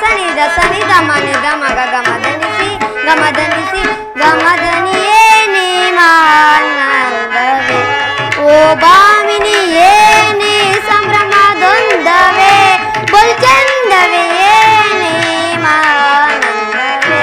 Sunny the Sunny the ಮನೆ the ಮಗ ಗಮದನಿಸಿ ಗಮದನಿಸಿ ಗಮದನಿಯೇ ನೀಮಾನಂದವೇ ಓ ಭಾಮಿನಿ ಏನೇ ಸಂಭ್ರಮದೊಂದವೇ ಬಲು ಚಂದವೇ ನೀಮಾನಂದವೇ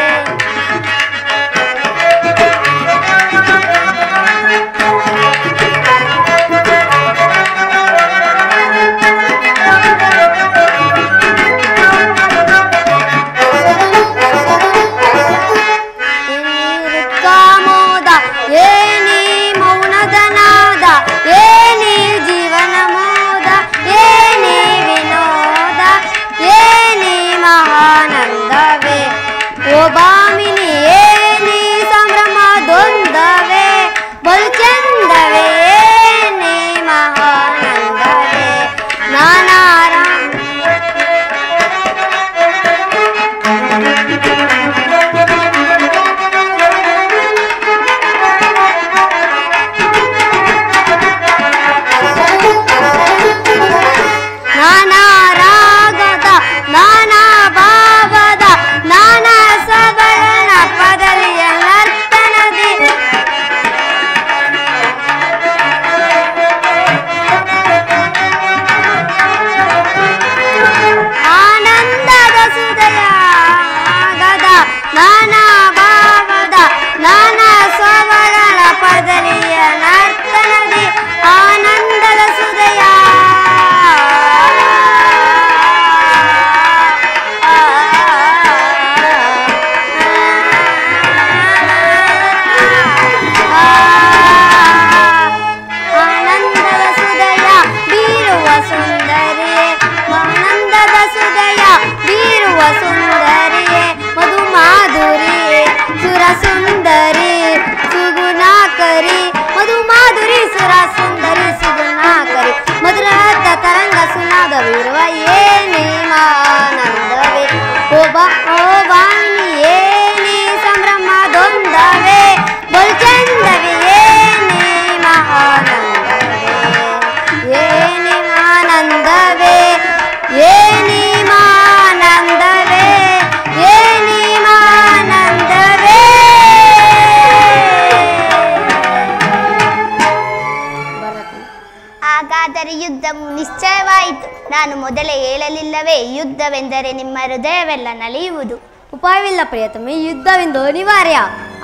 ನಿಶ್ಚಯವಾಯಿತು. ನಾನು ಮೊದಲೇ ಹೇಳಲಿಲ್ಲವೇ, ಯುದ್ಧವೆಂದರೆ ನಿಮ್ಮ ಹೃದಯವೆಲ್ಲ ನಲಿಯುವುದು. ಉಪಾಯವಿಲ್ಲ ಪ್ರಿಯತಮೆ, ಯುದ್ಧವೆಂದು ಅನಿವಾರ್ಯ.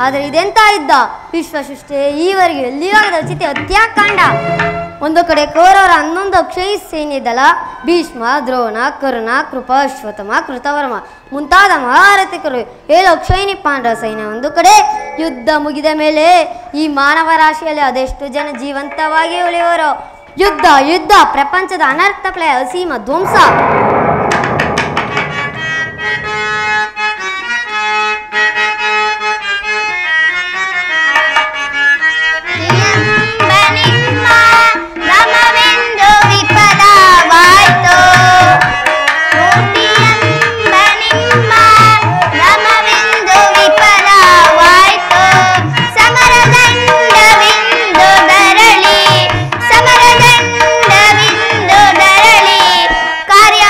ಆದರೆ ಇದೆಂತ ಯುದ್ಧ? ವಿಶ್ವಸೃಷ್ಟಿಯೇ ಈವರೆಗೆ ಎಲ್ಲಿಯಾಗದ ಚಿತೆ ಹತ್ಯಾಕಾಂಡ. ಒಂದು ಕಡೆ ಕೌರವರ 11 ಅಕ್ಷಯ ಸೈನ್ಯ ದಳ, ಭೀಷ್ಮ, ದ್ರೋಣ, ಕರ್ಣ, ಕೃಪ, ಅಶ್ವತ್ಥಾಮ, ಕೃತವರ್ಮ ಮುಂತಾದ ಮಹಾರಥಿಕರು 7 ಅಕ್ಷಯಣಿ ಪಾಂಡವ ಸೈನ್ಯ ಒಂದು ಕಡೆ. ಯುದ್ಧ ಮುಗಿದ ಮೇಲೆ ಈ ಮಾನವ ರಾಶಿಯಲ್ಲಿ ಅದೆಷ್ಟು ಜನ ಜೀವಂತವಾಗಿ ಉಳಿಯುವರು? ಯುದ್ಧ ಯುದ್ಧ ಪ್ರಪಂಚದ ಅನರ್ಥ ಪ್ಲಯ ಅಸೀಮ ಧ್ವಂಸ. ಕಾರ್ಯ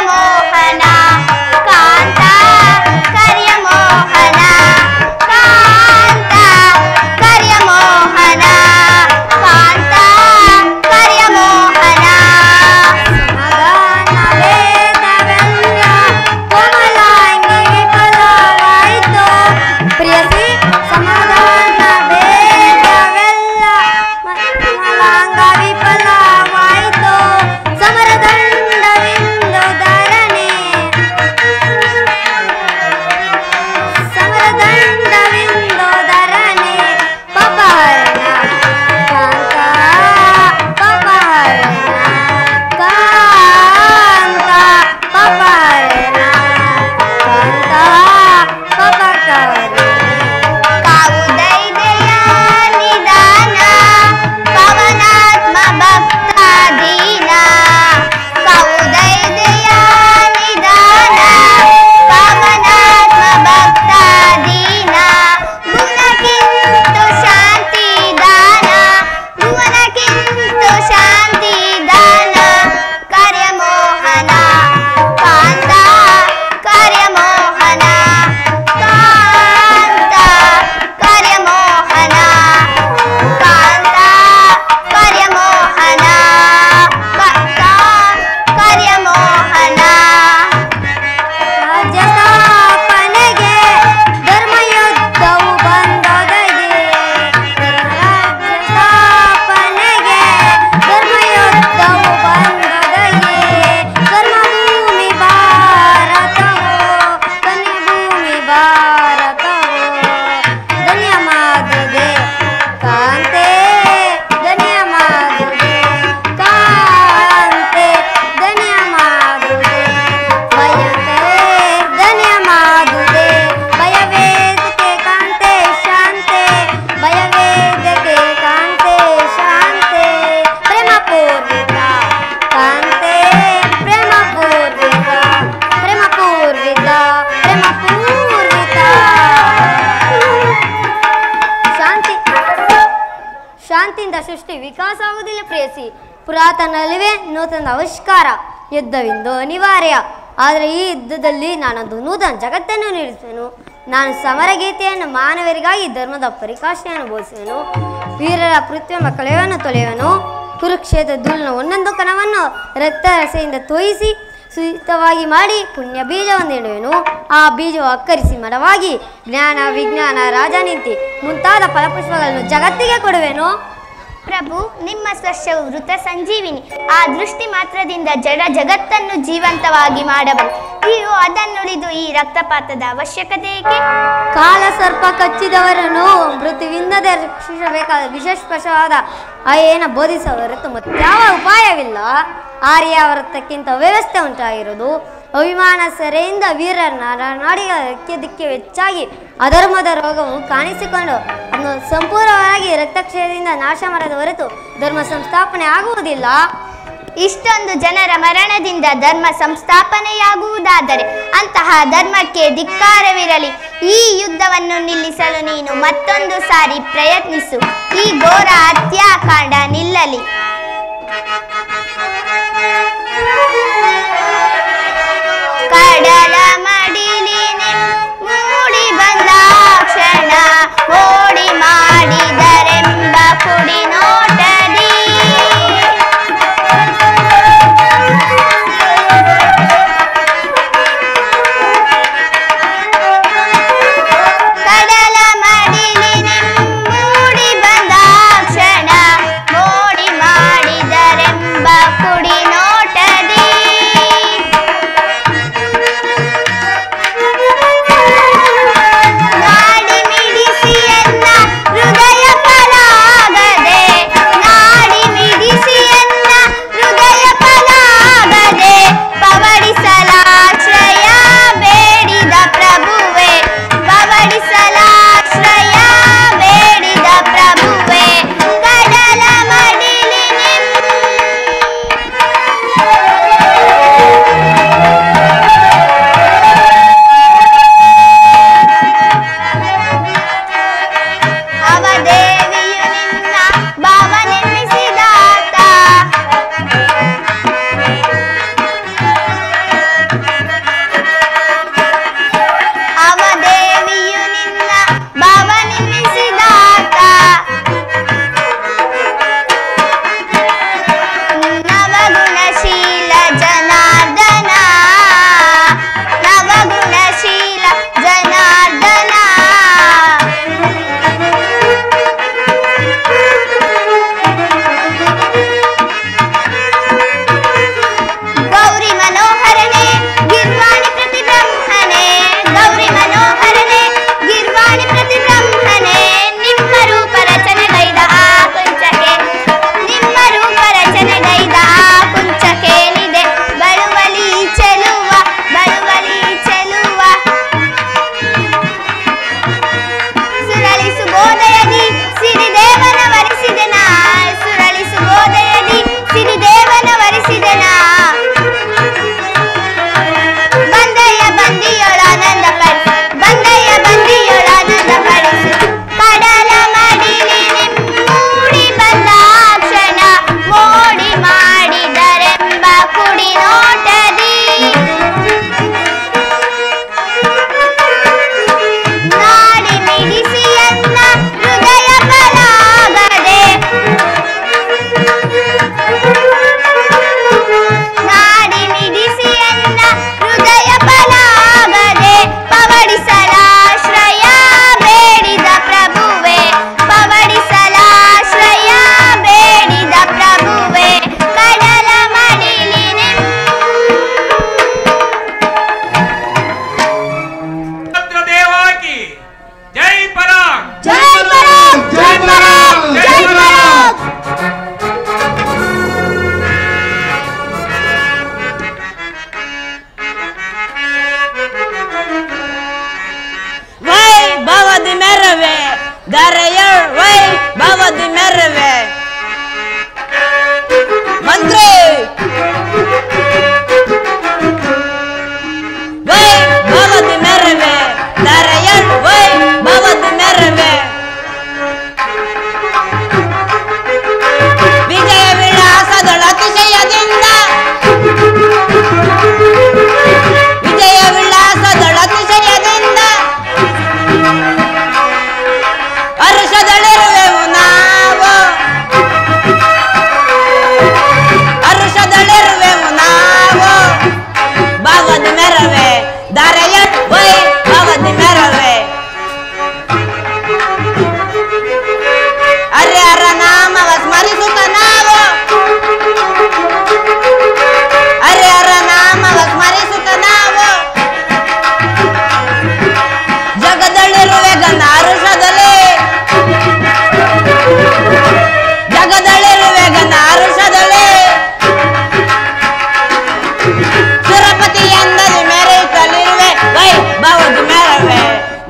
ಸೃಷ್ಟಿ ವಿಕಾಸ ಆಗುವುದಿಲ್ಲ ಪ್ರೇಯಸಿ. ಪುರಾತನ ಅಲಿವೆ ನೂತನ ಆವಿಷ್ಕಾರ. ಯುದ್ಧವಿಂದು ಅನಿವಾರ್ಯ. ಆದರೆ ಈ ಯುದ್ಧದಲ್ಲಿ ನಾನೊಂದು ನೂತನ ಜಗತ್ತನ್ನು ನೀಡಿಸುವೆನು. ನಾನು ಸಮರಗೀತೆಯನ್ನು ಮಾನವರಿಗಾಗಿ ಧರ್ಮದ ಪರಿಕಾಶೆಯನ್ನು ಬೋಧಿಸುವೆನು. ವೀರರ ಪೃಥ್ವಿಯ ಕಳೆಯನ್ನು ತೊಳೆಯುವೆನು. ಕುರುಕ್ಷೇತ್ರ ಧೂಳಿನ ಒಂದೊಂದು ಕಣವನ್ನು ರಕ್ತರಸೆಯಿಂದ ತೋಯಿಸಿ ಸುಹಿತವಾಗಿ ಮಾಡಿ ಪುಣ್ಯ ಬೀಜವನ್ನು ಇಡುವೆನು. ಆ ಬೀಜವು ಅಕ್ಕರಿಸಿ ಮರವಾಗಿ ಜ್ಞಾನ, ವಿಜ್ಞಾನ, ರಾಜನೀತಿ ಮುಂತಾದ ಫಲಪುಷ್ಪಗಳನ್ನು ಜಗತ್ತಿಗೆ ಕೊಡುವೆನು. ಪ್ರಭು, ನಿಮ್ಮ ಸ್ಪರ್ಶವು ವೃತ ಸಂಜೀವಿನಿ. ಆ ದೃಷ್ಟಿ ಮಾತ್ರದಿಂದ ಜಡ ಜಗತ್ತನ್ನು ಜೀವಂತವಾಗಿ ಮಾಡಬಲ್ಲ. ನೀವು ಅದನ್ನುಳಿದು ಈ ರಕ್ತಪಾತದ ಅವಶ್ಯಕತೆ ಏಕೆ? ಕಾಲ ಸರ್ಪ ಕಚ್ಚಿದವರನ್ನು ಮೃತ್ಯುವಿಂದದೇ ರಕ್ಷಿಸಬೇಕಾದ ವಿಶೇಷವಾದ ಆಯೇನ ಬೋಧಿಸುವ ಹೊರತು ಮತ್ಯಾವ ಉಪಾಯವಿಲ್ಲ. ಆರ್ಯಾವೃತ್ತಕ್ಕಿಂತ ವ್ಯವಸ್ಥೆ ಉಂಟಾಗಿರುವುದು. ಅಭಿಮಾನ ಸೆರೆಯಿಂದ ವೀರರ ನಾಡಿಗಳ ದಿಕ್ಕೆ ಹೆಚ್ಚಾಗಿ ಅಧರ್ಮದ ರೋಗವು ಕಾಣಿಸಿಕೊಂಡು ಅದನ್ನು ಸಂಪೂರ್ಣವಾಗಿ ರಕ್ತಕ್ಷಯದಿಂದ ನಾಶ ಮಾಡದ ಹೊರತು ಧರ್ಮ ಸಂಸ್ಥಾಪನೆ ಆಗುವುದಿಲ್ಲ. ಇಷ್ಟೊಂದು ಜನರ ಮರಣದಿಂದ ಧರ್ಮ ಸಂಸ್ಥಾಪನೆಯಾಗುವುದಾದರೆ ಅಂತಹ ಧರ್ಮಕ್ಕೆ ಧಿಕ್ಕಾರವಿರಲಿ. ಈ ಯುದ್ಧವನ್ನು ನಿಲ್ಲಿಸಲು ನೀನು ಮತ್ತೊಂದು ಸಾರಿ ಪ್ರಯತ್ನಿಸು. ಈ ಘೋರ ಹತ್ಯಾಕಾಂಡ ನಿಲ್ಲಲಿ. ಕಡಲ ಮಡಿಲಿನೆ ಮೂಡಿ ಬಂದ ಕ್ಷಣ ಓಡಿ ಮಾಡಿದರೆಂಬ ಕುಡಿ ನೋಟದಿ ಕಡಲ ಮಡಿಲಿನೆ ಮೂಡಿ ಬಂದ ಕ್ಷಣ ಓಡಿ ಮಾಡಿದರೆಂಬ ಕುಡಿ ನೋಟದಿ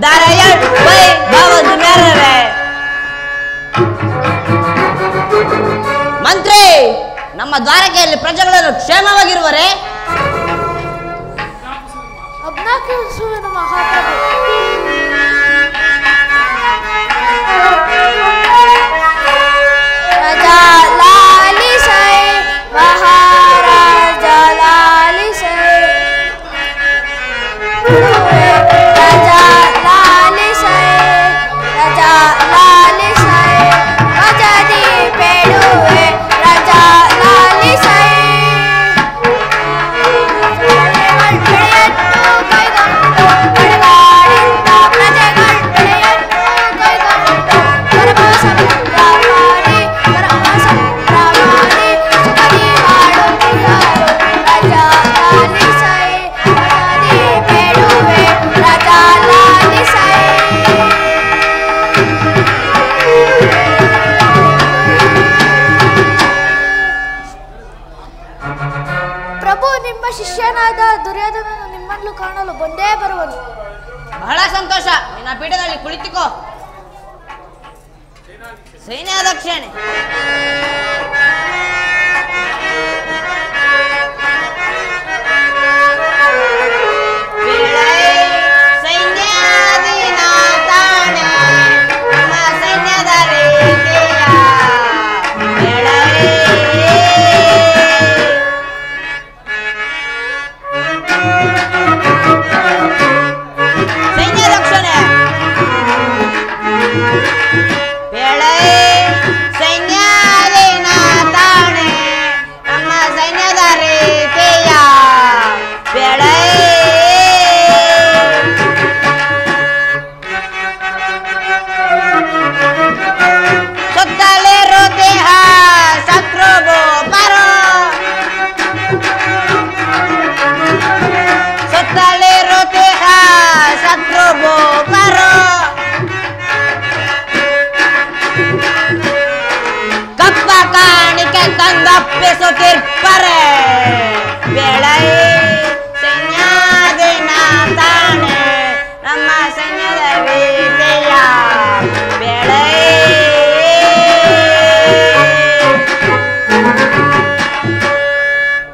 ದಾರಯಳ್ ವೈ ಬಾವದು ಮೇರರೆ. ಮಂತ್ರಿ, ನಮ್ಮ ದ್ವಾರಕೆಯಲ್ಲಿ ಪ್ರಜೆಗಳನ್ನು ಕ್ಷೇಮವಾಗಿರುವರೇ? ರಾಜಾ ಲಾಲಿಸೈ ಮಹಾರಾಜ ಲಾಲಿಸೈ ರಾಜಾ ಲಾಲಿಸೈ ರಾಜಾ ಲಾಲಿಸೈ ರಾಜದಿ ಬೇಡುವೆ ರಾಜಾ ಲಾಲಿಸೈ ಪ್ರಭು, ನಿಮ್ಮ ಶಿಷ್ಯನಾದ ದುರ್ಯೋಧನನು ನಿಮ್ಮನ್ನು ಕಾಣಲು ಬಂದೇ ಬರುವನು. ಬಹಳ ಸಂತೋಷ. ನಿನ್ನ ಪೀಠದಲ್ಲಿ ಕುಳಿತುಕೋ. ಸೈನ್ಯ ದಕ್ಷಿಣೆ.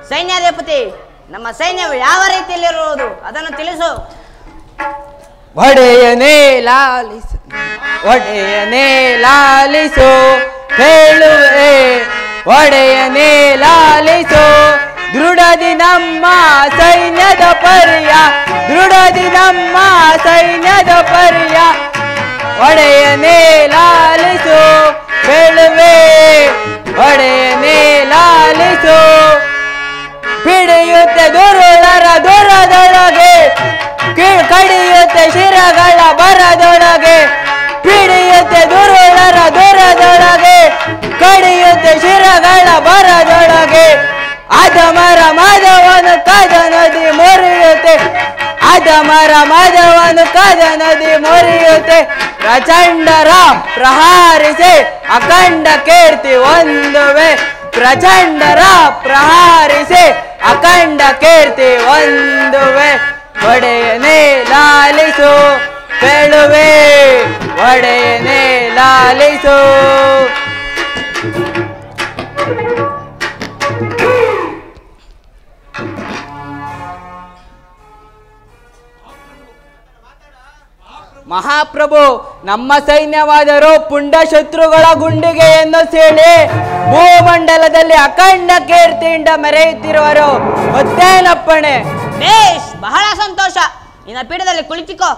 ಸೈನ್ಯಾಧಿಪತಿ, ನಮ್ಮ ಸೈನ್ಯವು ಯಾವ ರೀತಿಯಲ್ಲಿರುವುದು ಅದನ್ನು ತಿಳಿಸು. ಒಡೆಯನೇ ಲಾಲಿಸು, ಒಡೆಯನೇ ಲಾಲಿಸು ಹೇಳುವೆ, ಒಡೆಯನೇ ಲಾಲಿಸು. ದೃಢದಿ ನಮ್ಮ ಸೈನ್ಯದ ಪರಿಯ, ದೃಢದಿ ನಮ್ಮ ಸೈನ್ಯದ ಪರಿಯ. ಒಡೆಯನೇ ಲಾಲಿಸು ಹೇಳುವೆ, ಒಡೆಯನೇ ಲಾಲಿಸು. ಪಿಡಿಯುತ್ತೆ ದುರುಳರ ದುರದೊಳಗೆ, ಕಡಿಯುತ್ತೆ ಶಿರಗಳ ಬರದೊಳಗೆ. ಪಿಡಿಯುತ್ತೆ ದುರುಳರ ದುರದೊಳಗೆ, ಕಡಿಯುತ್ತೆ ಶಿರಗಳ ಬರದೊಳಗೆ. ಅಧಮರ ಮದವನು ಕದ ನದಿ ಮುರಿಯುತ್ತೆ, ಅಧಮರ ಮದವನು ಕದ ನದಿ ಮುರಿಯುತ್ತೆ. ಪ್ರಚಂಡರ ಪ್ರಹಾರಿಸಿ ಅಖಂಡ ಕೀರ್ತಿ ಹೊಂದುವೆ, ಪ್ರಚಂಡರ ಪ್ರಹಾರಿಸಿ ಅಖಂಡ ಕೀರ್ತಿ ಹೊಂದುವೆ. ಒಡೆಯನೇ ಲಾಲಿಸು ಹೇಳುವೆ, ಒಡೆಯನೇ ಲಾಲಿಸು. ಮಹಾಪ್ರಭು, ನಮ್ಮ ಸೈನ್ಯವಾದರೂ ಪುಂಡ ಶತ್ರುಗಳ ಗುಂಡಿಗೆಯನ್ನು ಸೀಳಿ ಭೂಮಂಡಲದಲ್ಲಿ ಅಖಂಡ ಕೀರ್ತಿಯಿಂದ ಮೆರೆಯುತ್ತಿರುವರು. ಮತ್ತೇನಪ್ಪಣೆ? ಬೇಷ್, ಬಹಳ ಸಂತೋಷ. ನಿನ್ನ ಪೀಠದಲ್ಲಿ ಕುಳಿತುಕೋ.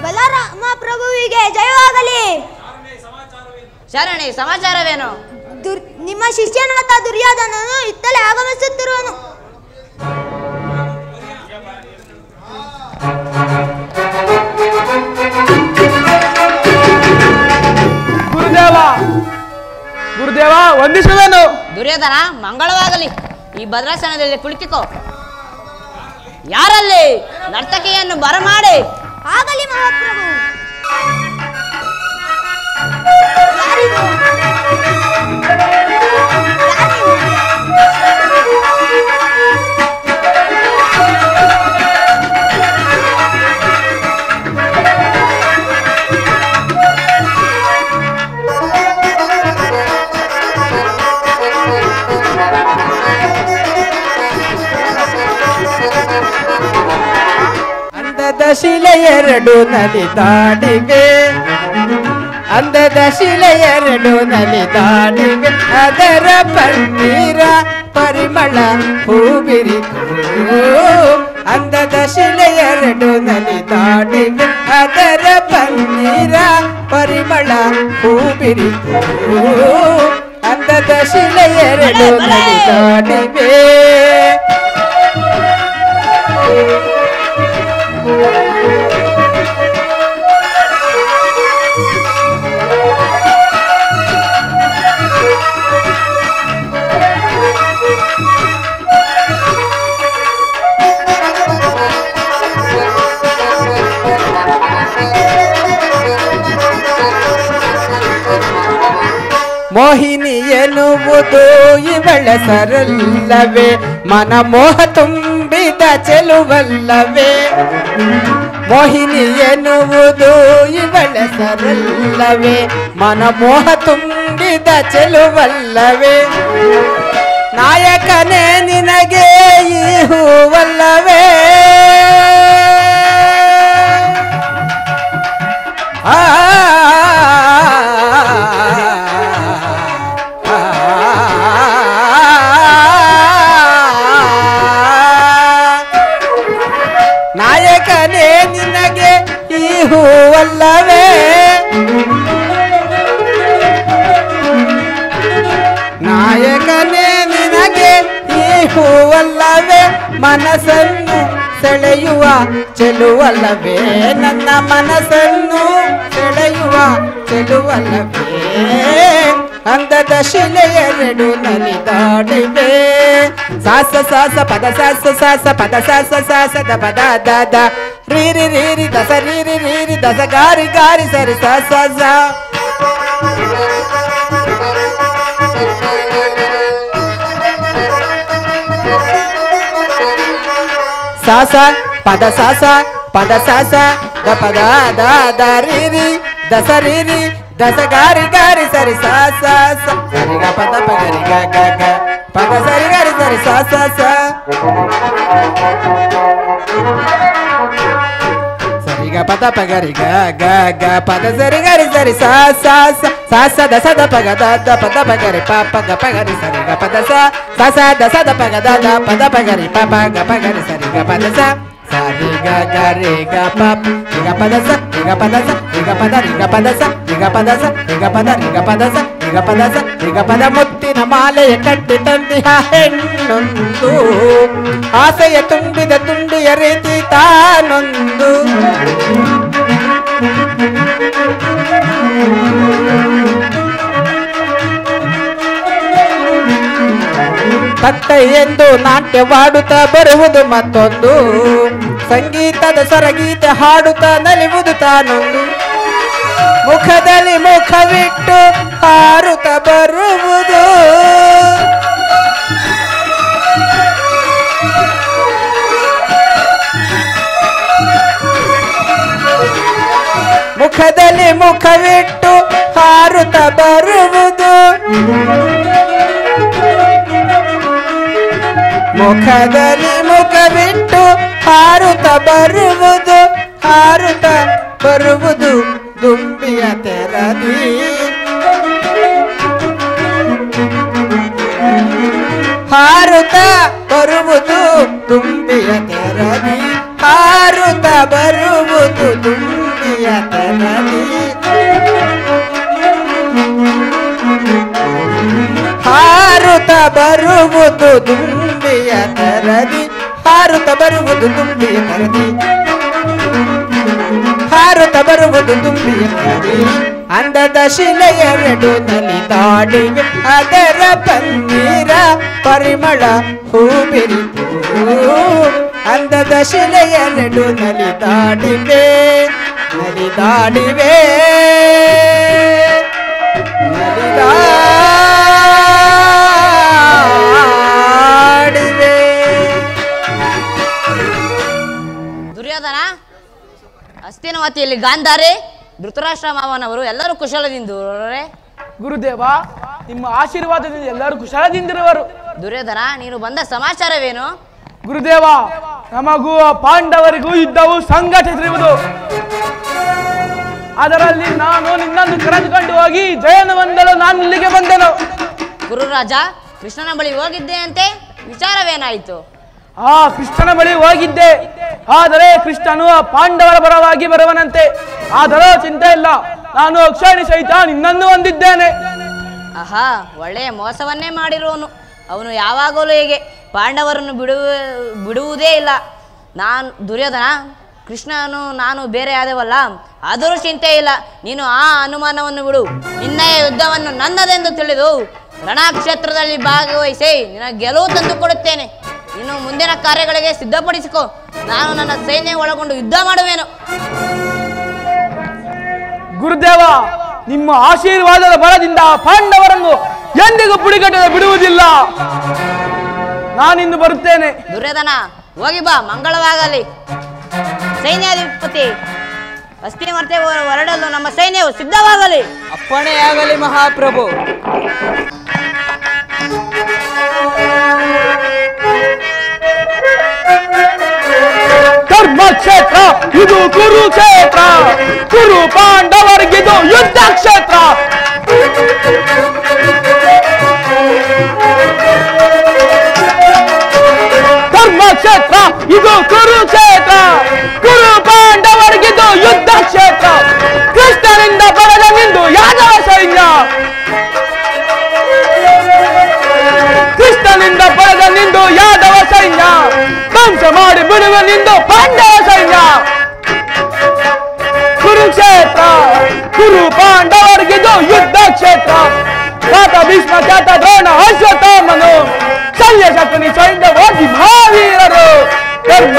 ಬಲರಾಮ ಪ್ರಭುವಿಗೆ ಜಯವಾಗಲಿ. ಶರಣಿ, ಸಮಾಚಾರವೇನು? ನಿಮ್ಮ ಶಿಷ್ಯನಾದ ದುರ್ಯೋಧನನು ಇತ್ತಲೇ ಆಗಮಿಸುತ್ತಿರುವನು. ಗುರುದೇವ, ಗುರುದೇವ ವಂದಿಸುವೆನು. ದುರ್ಯೋಧನ, ಮಂಗಳವಾಗಲಿ. ಈ ಭದ್ರಾಸನದಲ್ಲಿ ಕುಳಿತುಕೋ. ಯಾರಲ್ಲಿ ನರ್ತಕಿಯನ್ನು ಬರಮಾಡಿ. ಆಗಲಿ ಮಹಾಪ್ರಭು. ಅಂದದ ಶಿಲೆ ಎರಡು ನಲಿದಾಡಿವೆ ಅಂದದ ಶಿಲೆ ಎರಡು ನಲಿದಾಡಿವೆ ಅದರ ಪನ್ನೀರ ಪರಿಮಳ ಹೂಬಿರಿತು ಅಂದದ ಶಿಲೆ ಎರಡು ನಲಿದಾಡಿವೆ ಅದರ ಪನ್ನೀರ ಪರಿಮಳ ಹೂಬಿರಿತು ಅಂದದ ಶಿಲೆ ಎರಡು ನಲಿದಾಡಿವೆ ಮೋಹಿನಿ ಎನ್ನುವುದು ಇವಳ ಸರಲ್ಲವೇ ಮನಮೋಹ ತುಂಬಿದ ಚೆಲುವಲ್ಲವೇ ಮೋಹಿನಿ ಎನ್ನುವುದು ಇವಳ ಸರಲ್ಲವೇ ಮನಮೋಹ ತುಂಬಿದ ಚೆಲುವಲ್ಲವೇ ನಾಯಕನೇ ನಿನಗೆ ಈ ಹೂವಲ್ಲವೇ ನಾಯಕನೇ ನಿನಗೆ ಈ ಹೂವಲ್ಲವೇ ನಾಯಕನೇ ನಿನಗೆ ಈ ಹೂವಲ್ಲವೇ ಮನಸ್ಸನ್ನು ಸೆಳೆಯುವ ಚೆಲುವಲ್ಲವೇ ನನ್ನ ಮನಸ್ಸನ್ನು ಸೆಳೆಯುವ ಚೆಲುವಲ್ಲವೇ ಅಂದದ ಶಿಲೆ ಎರಡು ನಲಿದಾಡಿವೆ ಸಾಸ ಸಾಸ ಪದ ಸಾಸ ಸಾಸ ಪದ ಸಾಸ ಸಾಸದ ಪದ ದಾದ ರೀರಿ ರೀರಿ ದಸ ರೀರಿ ರೀರಿ ದಸ ಗಾರಿ ಗಾರಿ ಸರಿ ಸಾಸ ಸಾಸ ಪದ ಸಾಸ ದ ಪದ ದಾದ ರೀರಿ ದಸ ರೀರಿ ದಸ ಗಾರಿ ಗಾರಿ ಸರಿ ಸಾಸ ಸರಿ ಗ ಪದ ಪಗರಿ ಗ ಗ ಗ ಪದ ಸರಿ ಗಾರಿ ಸರಿ ಸಾಸ ಸರಿ ಗ ಪದ ಪಗರಿ ಗ ಗ ಗ ಪದ ಸರಿ ಗಾರಿ ಸರಿ ಸಾಸ ಸಾಸ ದಸ ದ ಪಗ ದ ಪದ ಪಗರಿ ಪ ಪ ಗ ಪಗರಿ ಸರಿ ಗ ಪದ ಸ ದಸ ದ ಪಗ ದ ಪದ ಪಗರಿ ಪ ಪ ಗ ಪಗರಿ ಸರಿ ಗ ಪದ ಸ ಸರಿ ಗ ಗ ರೇ ಗ ಪ ಗ ಪದ ಸ ಗ ಪದ ಸ ಗ ಪದ ರಿ ಗ ಪದ ಸ ಗ ಪದ ಸ ಗ ಪದ ರಿ ಗ ಪದ ಸ ಗ ಪದ ಸ ಗ ಪದ ಮುತ್ತಿನ ಮಾಲೆಯ ಕಟ್ಟಿ ತಂದಿಹ ಹೆಣ್ಣೊಂದು ಆಸೆಯ ತುಂಬಿದ ತುಂಡಿಯ ರೀತಿ ತಾನೊಂದು ತಟ್ಟೆ ಎಂದು ನಾಟ್ಯವಾಡುತ್ತಾ ಬರುವುದು ಮತ್ತೊಂದು ಸಂಗೀತದ ಸ್ವರಗೀತೆ ಹಾಡುತ್ತಾ ನಲಿವುದು ತಾನೊಂದು ಮುಖದಲ್ಲಿ ಮುಖವಿಟ್ಟು ಹಾರುತ್ತ ಬರುವುದು ಮುಖದಲ್ಲಿ ಮುಖವಿಟ್ಟು ಹಾರುತ್ತ ಬರುವುದು ಮುಖದಲ್ಲಿ ಮುಖವಿಟ್ಟು ಹಾರುತ್ತ ಬರುವುದು ಹಾರುತ್ತ ಬರುವುದು ದುಂಬಿಯ ತೆರದಿ ಹಾರುತ್ತ ಬರುವುದು ದುಂಬಿಯ ತೆರದಿ ಹಾರುತ್ತ ಬರುವುದು ದುಂಬಿಯ ತೆರದಿ ಹಾರುತ್ತ ಬರುವುದು ದುಂಬಿಯ ತೆರದಿ ಹಾರುತ್ತ ಬರುವುದು ದುಂಬಿಯ ತೆರದಿ ಹಾರುತ್ತ ಬರುವುದು ದುಂಬಿಯ ತೆರದಿ ಅಂದದ ಶಿಲೆ ಎರಡು ನಲಿದಾಡಿವೆ ಅದರ ಪನ್ನೀರ ಪರಿಮಳ ಹೂಬಿರಿತು ಅಂದದ ಶಿಲೆ ಎರಡು ನಲಿದಾಡಿವೆ ನಲಿದಾಡಿವೆ ದುರ್ಯೋಧನ, ಹಸ್ತಿನವತಿಯಲ್ಲಿ ಗಾಂಧಾರಿ, ಧೃತರಾಷ್ಟ್ರ ಮಾವನವರು ಎಲ್ಲರೂ ಕುಶಲದಿಂದಿರುವರೇ. ಗುರುದೇವ, ನಿಮ್ಮ ಆಶೀರ್ವಾದದಿಂದ ಎಲ್ಲರೂ ಕುಶಲದಿಂದಿರುವರು. ದುರ್ಯೋಧನ, ನೀನು ಬಂದ ಸಮಾಚಾರವೇನು? ಗುರುದೇವ, ನಮಗೂ ಪಾಂಡವರಿಗೂ ಯುದ್ಧವು ಸಂಘಟಿಸಿರುವುದು. ಅದರಲ್ಲಿ ನಾನು ನಿನ್ನನ್ನು ಕರೆದುಕೊಂಡು ಹೋಗಿ ಜಯನ ಹೊಂದಲು ನಾನು ಇಲ್ಲಿಗೆ ಬಂದೆನು. ಗುರುರಾಜ, ಕೃಷ್ಣನ ಬಳಿ ಹೋಗಿದ್ದೆ ಅಂತೆ, ವಿಚಾರವೇನಾಯಿತು? ಕೃಷ್ಣನ ಬಳಿ ಹೋಗಿದ್ದೆ. ಆದರೆ ಕೃಷ್ಣನು ಪಾಂಡವರ ಪರವಾಗಿ ಬರುವನಂತೆ. ಆದರೂ ಚಿಂತೆ ಇಲ್ಲ, ನಾನು ಅಕ್ಷಾಣಿ ಸಹಿತ ನಿನ್ನನ್ನು ಹೊಂದಿದ್ದೇನೆ. ಆಹಾ, ಒಳ್ಳೆಯ ಮೋಸವನ್ನೇ ಮಾಡಿರುವನು. ಅವನು ಯಾವಾಗಲೂ ಹೇಗೆ ಪಾಂಡವರನ್ನು ಬಿಡುವುದೇ ಇಲ್ಲ. ನಾನು ದುರ್ಯೋಧನ, ಕೃಷ್ಣನು ನಾನು ಬೇರೆ ಆದವಲ್ಲ, ಆದರೂ ಚಿಂತೆ ಇಲ್ಲ. ನೀನು ಆ ಅನುಮಾನವನ್ನು ಬಿಡು. ನಿನ್ನೆಯ ಯುದ್ಧವನ್ನು ನನ್ನದೆಂದು ತಿಳಿದು ರಣಕ್ಷೇತ್ರದಲ್ಲಿ ಭಾಗವಹಿಸಿ ನಿನ್ನ ಗೆಲುವು ತಂದು ಕೊಡುತ್ತೇನೆ. ಇನ್ನು ಮುಂದಿನ ಕಾರ್ಯಗಳಿಗೆ ಸಿದ್ಧಪಡಿಸಿಕೊ. ನಾನು ನನ್ನ ಸೈನ್ಯ ಒಳಗೊಂಡು ಯುದ್ಧ ಮಾಡುವೆನು. ಗುರುದೇವ, ನಿಮ್ಮ ಆಶೀರ್ವಾದದ ಬಲದಿಂದ ಪಾಂಡವರನ್ನು ಎಂದಿಗೂ ಪುಡಿಗಟ್ಟದೆ ಬಿಡುವುದಿಲ್ಲ. ನಾನಿನ್ನು ಬರುತ್ತೇನೆ. ದುರ್ಯೋಧನ, ಹೋಗಿ ಬಾ, ಮಂಗಳವಾಗಲಿ. ಸೈನ್ಯಾಧಿಪತಿ, ಹಸ್ತಿನಾವತಿಗೆ ಹೊರಡಲು ನಮ್ಮ ಸೈನ್ಯವು ಸಿದ್ಧವಾಗಲಿ. ಅಪ್ಪಣೆಯಾಗಲಿ ಮಹಾಪ್ರಭು. ಧರ್ಮಕ್ಷೇತ್ರ ಇದು ಕುರುಕ್ಷೇತ್ರ, ಕುರು ಪಾಂಡವರಿಗಿದು ಯುದ್ಧ ಕ್ಷೇತ್ರ. ಧರ್ಮಕ್ಷೇತ್ರ ಇದು ಕುರುಕ್ಷೇತ್ರ, ಕುರು ಪಾಂಡವರಿಗಿದು ಯುದ್ಧ ಕ್ಷೇತ್ರ. ಕೃಷ್ಣನಿಂದ ಬರದ ನಿಂದು ಯಾದವ ಸೈನ್ಯ, ಕೃಷ್ಣನಿಂದ ಬರದ ನಿಂದು ಯಾದವ ಸೈನ್ಯ, ಧ್ವಂಸ ಮಾಡಿ ಬಿಡುವ ನಿಂದು ಪಾಂಡವ ಸೈನ್ಯ. ಕುರುಕ್ಷೇತ್ರ ಕುರು ಪಾಂಡವರಿಗಿದು ಯುದ್ಧ ಕ್ಷೇತ್ರ. ಪಾತ ಭೀಷ್ಮ ಜಾತ ದ್ರೋಣ ಅಶ್ವತ್ಥಾಮನು ಶಲ್ಯ ಶಕುನಿ ಸೈನ್ಯ ಹೋಗಿ ಮಹಾವೀರರು. ಧರ್ಮ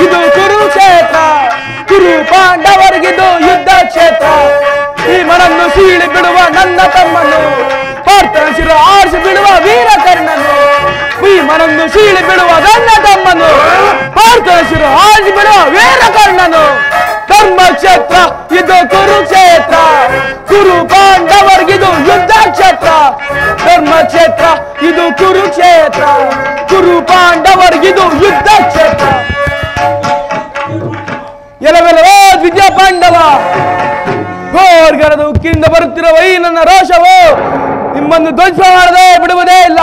ಇದು ಕುರುಕ್ಷೇತ್ರ, ಕುರು ಪಾಂಡವರಿಗಿದು ಯುದ್ಧ ಕ್ಷೇತ್ರ. ಭೀಮನನ್ನು ಸೀಳಿ ಬಿಡುವ ನನ್ನ ತಮ್ಮನು, ಪಾರ್ಥನ ಶಿರ ಆರಿಸಿ ಬಿಡುವ ವೀರಕರ್ಣನು. ಭೀಮನನ್ನು ಸೀಳಿ ಬಿಡುವ ನನ್ನ ತಮ್ಮನು, ಪಾರ್ಥನ ಶಿರ ಆರಿಸಿ ಬಿಡುವ ವೀರಕರ್ಣನು. ಧರ್ಮಕ್ಷೇತ್ರ ಇದು ಕುರುಕ್ಷೇತ್ರ, ಕುರು ಪಾಂಡವರಿಗಿದು ಯುದ್ಧ ಕ್ಷೇತ್ರ. ಧರ್ಮಕ್ಷೇತ್ರ ಇದು ಕುರುಕ್ಷೇತ್ರ, ಕುರು ಪಾಂಡವರಿಗಿದು ಯುದ್ಧ ಕ್ಷೇತ್ರ. ಎಲ್ಲವೆಲ್ಲವೋ ವಿದ್ಯಾ ಪಾಂಡವ, ಘೋರ್ಗರದ ಉಕ್ಕಿನಿಂದ ಬರುತ್ತಿರುವ ಈ ನನ್ನ ರೋಷವು ನಿಮ್ಮನ್ನು ಧ್ವಂಸ ಮಾಡದೆ ಬಿಡುವುದೇ ಇಲ್ಲ.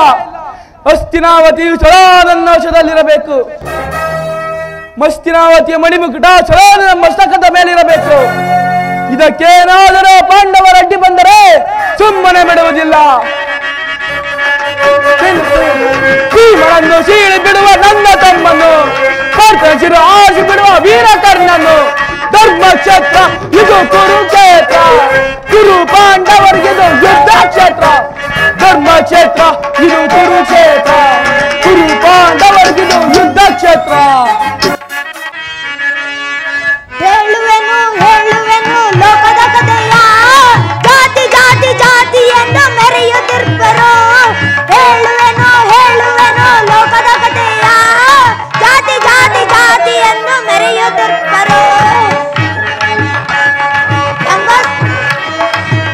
ಹಸ್ತಿನಾವತಿಯು ಸದಾ ನನ್ನ ವಶದಲ್ಲಿರಬೇಕು. ಮಸ್ತಿನಾವತಿಯ ಮಣಿಮುಕುಟ ಸದಾ ನನ್ನ ಮಸ್ತಕದ ಮೇಲಿರಬೇಕು. ಇದಕ್ಕೇನಾದರೂ ಪಾಂಡವರ ಅಡ್ಡಿ ಬಂದರೆ ಸುಮ್ಮನೆ ಬಿಡುವುದಿಲ್ಲ. ಭೀಮನನ್ನು ಸೀಳಿ ಬಿಡುವ ನನ್ನ ತಮ್ಮನು, ಪಾರ್ಥನ ಶಿರ ಆರಿಸಿ ಬಿಡುವ ವೀರಕರ್ಣನು. ಧರ್ಮಕ್ಷೇತ್ರ ಇದು ಕುರುಕ್ಷೇತ್ರ, ಕುರು ಪಾಂಡವರಿಗಿದು ಯುದ್ಧ ಕ್ಷೇತ್ರ. ಧರ್ಮಕ್ಷೇತ್ರ ಇದು ಕುರುಕ್ಷೇತ್ರ, ಕುರು ಪಾಂಡವರಿಗಿದು ಯುದ್ಧ ಕ್ಷೇತ್ರ. ಹೇಳುವೆನು ಹೇಳುವೆನು ಲೋಕದ ಕಥೆಯ, ಜಾತಿ ಜಾತಿ ಜಾತಿ ಎಂದು ಮೆರೆಯುತ್ತಿರ್ಬರು. ಹೇಳುವೆನು ಹೇಳುವೆನು ಲೋಕದ ಕಥೆಯ, ಜಾತಿ ಜಾತಿ ಜಾತಿ ಎಂದು ಮೆರೆಯುತ್ತಿರ್ಬರು.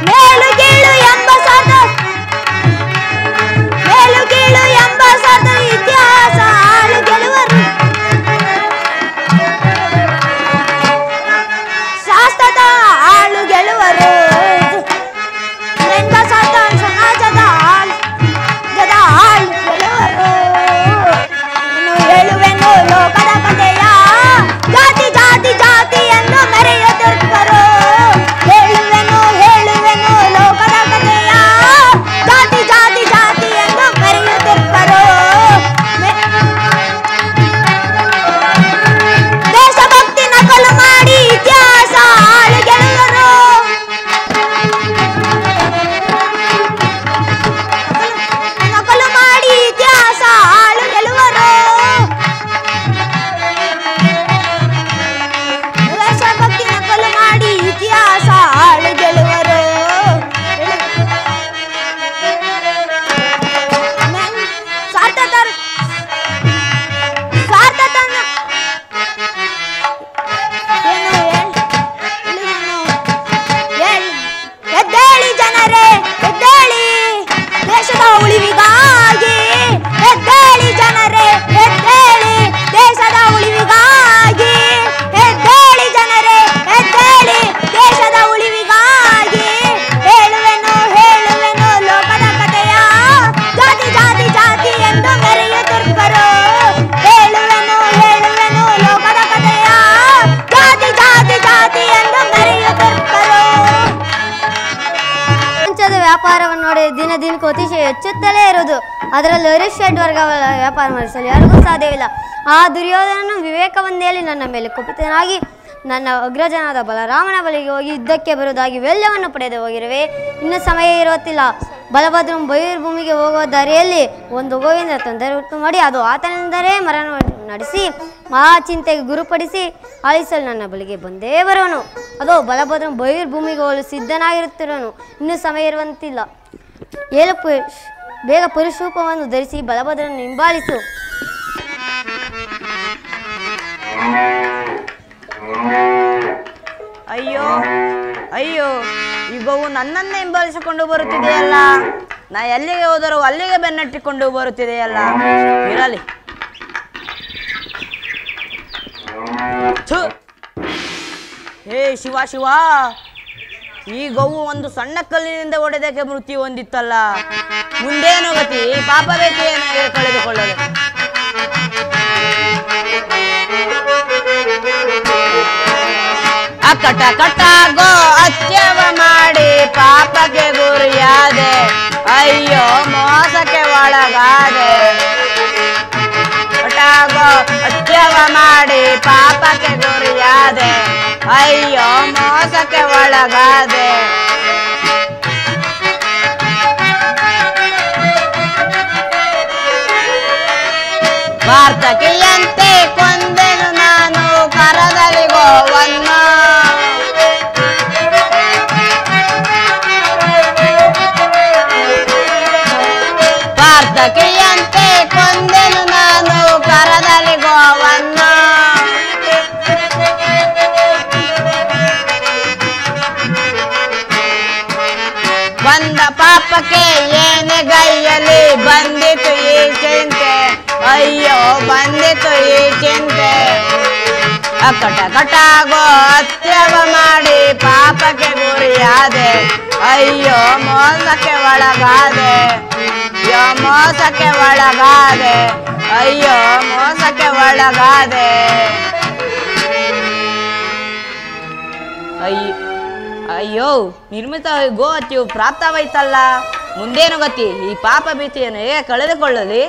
ಮೇಲು ಕೀಳು ಎಂಬ ದಿನ ದಿನಕ್ಕೂ ಅತಿಶಯ ಹೆಚ್ಚುತ್ತಲೇ ಇರುವುದು. ಅದರಲ್ಲಿ ಅರಿಷಡ್ ವರ್ಗಗಳ ವ್ಯಾಪಾರ ಮಾಡಿಸಲು ಯಾರಿಗೂ ಸಾಧ್ಯವಿಲ್ಲ. ಆ ದುರ್ಯೋಧನನು ವಿವೇಕವಂದೆಯಲ್ಲಿ ನನ್ನ ಮೇಲೆ ಕುಪಿತನಾಗಿ ನನ್ನ ಅಗ್ರಜನಾದ ಬಲರಾಮನ ಬಳಿಗೆ ಹೋಗಿ ಯುದ್ಧಕ್ಕೆ ಬರುವುದಾಗಿ ವೆಲ್ಲವನ್ನು ಪಡೆದು ಹೋಗಿರುವೆ. ಇನ್ನು ಸಮಯ ಇರುತ್ತಿಲ್ಲ. ಬಲಭದ್ರನು ಬಹಿರ್ಭೂಮಿಗೆ ಹೋಗುವ ದಾರಿಯಲ್ಲಿ ಒಂದು ಗೋವಿಂದ ತೊಂದರೆ ಉಂಟು ಮಾಡಿ ಅದು ಆತನೆಂದರೆ ಮರಣ ನಡೆಸಿ ಮಹಾಚಿಂತೆಗೆ ಗುರುಪಡಿಸಿ ಆಲಿಸಲು ನನ್ನ ಬಳಿಗೆ ಬಂದೇ ಬರುವನು. ಅದೋ ಬಲಭದ್ರನು ಬಹಿರ್ಭೂಮಿಗೆ ಹೋಗಲು ಸಿದ್ಧನಾಗಿರುತ್ತಿರುವನು. ಇನ್ನೂ ಸಮಯ ಇರುವಂತಿಲ್ಲ. ಏಳು ಬೇಗ ಪುರುಷರೂಪವನ್ನು ಧರಿಸಿ ಬಲಭದ್ರನ್ನು ಹಿಂಬಾಲಿಸು. ಅಯ್ಯೋ ಅಯ್ಯೋ, ಈ ಗೋವು ನನ್ನನ್ನೇ ಹಿಂಬಾಲಿಸಿಕೊಂಡು ಬರುತ್ತಿದೆಯಲ್ಲ. ನಾ ಎಲ್ಲಿಗೆ ಹೋದರೂ ಅಲ್ಲಿಗೆ ಬೆನ್ನಟ್ಟಿಕೊಂಡು ಬರುತ್ತಿದೆಯಲ್ಲ. ಇರಲಿ. ಹೇ ಶಿವ ಶಿವ, ಈ ಗೋವು ಒಂದು ಸಣ್ಣ ಕಲ್ಲಿನಿಂದ ಹೊಡೆದಕ್ಕೆ ಮೃತ್ಯು ಹೊಂದಿತ್ತಲ್ಲ. ಮುಂದೇನು ಗತಿ? ಪಾಪ ಬೇಕೆಯನ್ನು ಕಳೆದುಕೊಳ್ಳಲು. ಅಕಟ ಕಟ ಗೋ ಅತ್ಯವ ಮಾಡಿ ಪಾಪಕ್ಕೆ ಗುರಿಯಾದೆ. ಅಯ್ಯೋ ಮೋಸಕ್ಕೆ ಒಳಗಾದೆ. ಕಟಾಗೋ ಅತ್ಯವ ಮಾಡಿ ಪಾಪಕ್ಕೆ ಗುರಿಯಾದೆ. ಅಯ್ಯೋ ಮೋಸಕ್ಕೆ ಒಳಗಾದೆ. ವಾರ್ತಕಿಯಂತೆ ಕೊಂದೆನು ನಾನು ಕರದಲ್ಲಿ ಗೋವನ್ನು. ವಾರ್ತಕಿಯಂತೆ ಕೊಂದೆನು ನಾನು ಕರದಲ್ಲಿ ಗೋವನ್ನು. ಬಂದ ಪಾಪಕ್ಕೆ ಏನೇ ಗೈಯಲ್ಲಿ ಬಂದಿತು ಈ ಚಿಂತೆ. ಅಯ್ಯೋ ಬಂದಿತು ಈ ಚಿಂತೆ. ಅಕಟ ಕಟಾಗೋ ಅತ್ಯವ ಮಾಡಿ ಪಾಪಕ್ಕೆ ಗುರಿಯಾದೆ. ಅಯ್ಯೋ ಮೋಸಕ್ಕೆ ಒಳಗಾದೆ. ಅಯ್ಯೋ ಮೋಸಕ್ಕೆ ಒಳಗಾದೆ. ಅಯ್ಯೋ ಮೋಸಕ್ಕೆ ಒಳಗಾದೆ. ಅಯ್ಯೋ ನಿರ್ಮಿತ ಗೋ ಹತ್ಯೆಯು ಪ್ರಾಪ್ತವಾಯ್ತಲ್ಲ. ಮುಂದೇನು ಗತಿ? ಈ ಪಾಪ ಭೀತಿಯನ್ನು ಹೇಗೆ ಕಳೆದುಕೊಳ್ಳಲಿ?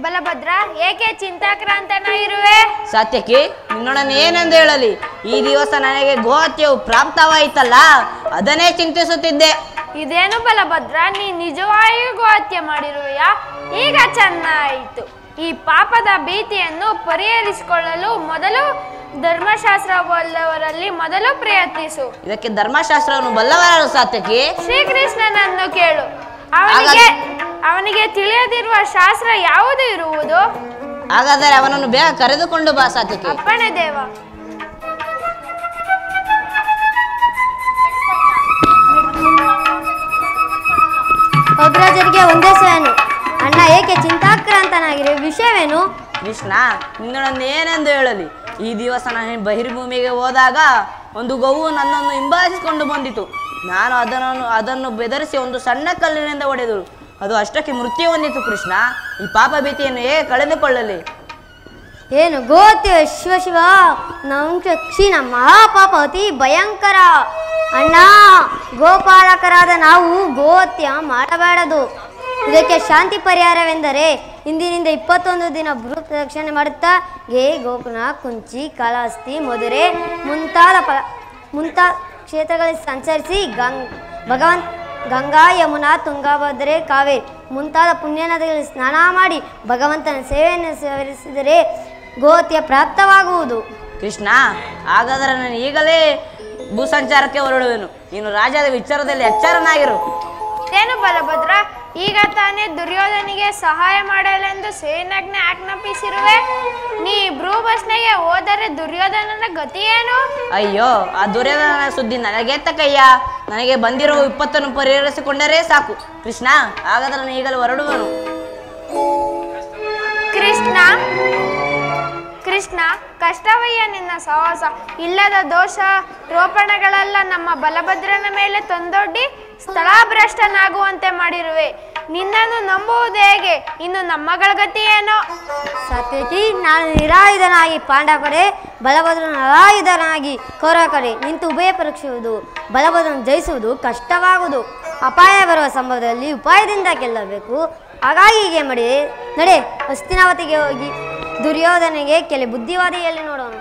ಬಲಭದ್ರ, ಏಕೆ ಚಿಂತಾಕ್ರಾಂತನಾಗಿರುವೆ? ಸತ್ಯಕ್ಕೆ ನಿನ್ನೊಡನೆ ಏನೆಂದು ಹೇಳಲಿ? ಈ ದಿವಸ ನನಗೆ ಗೋ ಹತ್ಯೆಯು ಪ್ರಾಪ್ತವಾಯಿತಲ್ಲ, ಅದನ್ನೇ ಚಿಂತಿಸುತ್ತಿದ್ದೆ. ಇದೇನು ಬಲಭದ್ರ, ನೀ ನಿಜವಾಗಿಯೂ ಗೋಹತ್ಯೆ ಮಾಡಿರುವೆಯಾ? ಈಗ ಚೆನ್ನಾಯಿತು. ಈ ಪಾಪದ ಭೀತಿಯನ್ನು ಪರಿಹರಿಸಿಕೊಳ್ಳಲು ಮೊದಲು ಧರ್ಮಶಾಸ್ತ್ರ ಬಲ್ಲವರಲ್ಲಿ ಮೊದಲು ಪ್ರಯತ್ನಿಸು. ಇದಕ್ಕೆ ಧರ್ಮಶಾಸ್ತ್ರವನ್ನು ಬಲ್ಲವರು ಸಾತ್ಯಕಿ? ಶ್ರೀಕೃಷ್ಣನನ್ನು ಕೇಳು. ಅವನಿಗೆ ತಿಳಿಯದಿರುವ ಶಾಸ್ತ್ರ ಯಾವುದು ಇರುವುದು? ಹಾಗಾದರೆ ಅವನನ್ನು ಬೇಗ ಕರೆದುಕೊಂಡು ಬಾ ಸಾತ್ಯಕಿ. ಅಪ್ಪಣೆ ದೇವ. ಅಗ್ರಜರಿಗೆ ಒಂದೇ ಸವೇನು. ಅಣ್ಣ ಏಕೆ ಚಿಂತಾಕ್ರಾಂತನಾಗಿರುವ ವಿಷಯವೇನು? ಕೃಷ್ಣ, ನಿನ್ನೊಡನೆ ಏನೆಂದು ಹೇಳಲಿ? ಈ ದಿವಸ ನಾನು ಬಹಿರ್ಭೂಮಿಗೆ ಹೋದಾಗ ಒಂದು ಗೋವು ನನ್ನನ್ನು ಹಿಂಬಾಲಿಸಿಕೊಂಡು ಬಂದಿತು. ನಾನು ಅದನ್ನು ಬೆದರಿಸಿ ಒಂದು ಸಣ್ಣ ಕಲ್ಲಿನಿಂದ ಹೊಡೆದರು. ಅದು ಅಷ್ಟಕ್ಕೆ ಮೃತ್ಯು ಹೊಂದಿತು. ಕೃಷ್ಣ, ಈ ಪಾಪ ಭೀತಿಯನ್ನು ಹೇಗೆ ಕಳೆದುಕೊಳ್ಳಲಿ? ಏನು ಗೋಹತ್ಯೆ? ಶಿವ ಶಿವ, ಕ್ಷೀಣ ಮಹಾಪಾಪ ಅತಿ ಭಯಂಕರ. ಅಣ್ಣ, ಗೋಪಾಲಕರಾದ ನಾವು ಗೋಹತ್ಯೆ ಮಾಡಬಾರದು. ಇದಕ್ಕೆ ಶಾಂತಿ ಪರಿಹಾರವೆಂದರೆ ಇಂದಿನಿಂದ 21 ದಿನ ಭೃ ಪ್ರದಕ್ಷಿಣೆ ಮಾಡುತ್ತಾ ಗೋಕುಲ, ಕುಂಚಿ, ಕಾಳಹಸ್ತಿ, ಮಧುರೆ ಮುಂತಾದ ಕ್ಷೇತ್ರಗಳಲ್ಲಿ ಸಂಚರಿಸಿ ಗಂಗಾ, ಯಮುನಾ, ತುಂಗಭದ್ರೆ, ಕಾವೇರಿ ಮುಂತಾದ ಪುಣ್ಯ ನದಿಗಳಲ್ಲಿ ಸ್ನಾನ ಮಾಡಿ ಭಗವಂತನ ಸೇವೆಯನ್ನು ಸೇವಿಸಿದರೆ ಗೋಹತ್ಯೆ ಪ್ರಾಪ್ತವಾಗುವುದು. ಕೃಷ್ಣ, ಹಾಗಾದರೆ ನಾನು ಈಗಲೇ ಭೂಸಂಚಾರಕ್ಕೆ ಹೊರಡುವೆನು. ನೀನು ರಾಜ್ಯದ ವಿಚಾರದಲ್ಲಿ ಎಚ್ಚರನಾಗಿರು. ಏನು ಬಲಭದ್ರ, ಈಗ ತಾನೇ ದುರ್ಯೋಧನಿಗೆ ಸಹಾಯ ಮಾಡಲೆಂದು ಸೇನಾಜ್ಞೆ ಆಜ್ಞಾಪಿಸಿರುವೆ. ನೀ ಭ್ರೂಭಸ್ನೆಗೆ ಹೋದರೆ ದುರ್ಯೋಧನನ ಗತಿ ಏನು? ಅಯ್ಯೋ, ಆ ದುರ್ಯೋಧನನ ಸುದ್ದಿ ನನಗೆ ತಕ್ಕಯ್ಯ. ನನಗೆ ಬಂದಿರುವ ವಿಪತ್ತನ್ನು ಪರಿಹರಿಸಿಕೊಂಡರೆ ಸಾಕು. ಕೃಷ್ಣ, ಹಾಗಾದ್ರೆ ನಾನು ಈಗಲೇ ಹೊರಡುವನು. ಕೃಷ್ಣ, ಕಷ್ಟವಯ್ಯ ನಿನ್ನ ಸಹವಾಸ. ಇಲ್ಲದ ದೋಷ ರೋಪಣೆಗಳೆಲ್ಲ ನಮ್ಮ ಬಲಭದ್ರನ ಮೇಲೆ ತಂದೊಡ್ಡಿ ಸ್ಥಳಭ್ರಷ್ಟನಾಗುವಂತೆ ಮಾಡಿರುವೆ. ನಿನ್ನನ್ನು ನಂಬುವುದು ಹೇಗೆ? ಇನ್ನು ನಮ್ಮಗಳ ಗತಿ ಏನೋ? ಸತ್ಯಕಿ, ನಾನು ನಿರಾಯುಧನಾಗಿ ಪಾಂಡವ ಕಡೆ, ಬಲಭದ್ರನ ನಿರಾಯುಧನಾಗಿ ಕೌರವ ಕಡೆ ನಿಂತು ಉಭಯ ಪರೀಕ್ಷಿಸುವುದು, ಬಲಭದ್ರನ ಜಯಿಸುವುದು ಕಷ್ಟವಾಗುವುದು. ಅಪಾಯ ಬರುವ ಸಂಭವದಲ್ಲಿ ಉಪಾಯದಿಂದ ಗೆಲ್ಲಬೇಕು. ಹಾಗಾಗಿ ಹೀಗೆ ಮಾಡಿ ನಡೆ, ಹಸ್ತಿನಾವತಿಗೆ ಹೋಗಿ ದುರ್ಯೋಧನಿಗೆ ಕೆಲ ಬುದ್ಧಿವಾದಿಯಲ್ಲಿ ನೋಡೋಣ.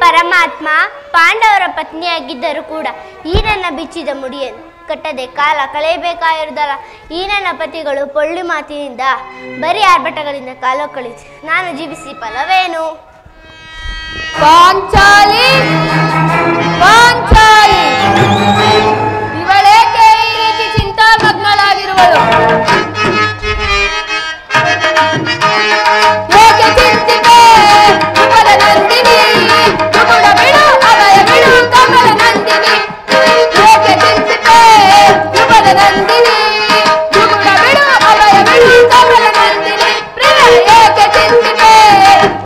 ಪರಮಾತ್ಮ ಪಾಂಡವರ ಪತ್ನಿಯಾಗಿದ್ದರೂ ಕೂಡ ಈ ನನ್ನ ಬಿಚ್ಚಿದ ಮುಡಿಯನ್ನು ಕಟ್ಟದೆ ಕಾಲ ಕಳೆಯಬೇಕಾಗಿರುವುದಲ್ಲ. ಈ ನನ್ನ ಪತಿಗಳು ಪೊಳ್ಳು ಮಾತಿನಿಂದ ಬರೀ ಆರ್ಭಟಗಳಿಂದ ಕಾಲ ಕಳಿಸಿ ನಾನು ಜೀವಿಸಿ ಫಲವೇನು? ಪಾಂಚಾಲಿ ಪಾಂಚಾಲಿ ಇವಳೇಕೆ ಈ ರೀತಿ ಚಿಂತಾಮಗ್ನಳಾಗಿರುವಳು? ಏಕೆ ಚಿಂತಿತೆ ಕಮಲ ನಂದಿನಿ, ದುಗುಡ ಬಿಡು ಅಭಯ ಬಿಡು ಕಮಲ ನಂದಿನಿ. ಏಕೆ ಚಿಂತಿತೆ ಕಮಲ ನಂದಿನಿ, ದುಗುಡ ಬಿಡು ಅಭಯ ಬಿಡು ಕಮಲ ನಂದಿನಿ. ಪ್ರಿಯ ಏಕೆ ಚಿಂತಿತೆ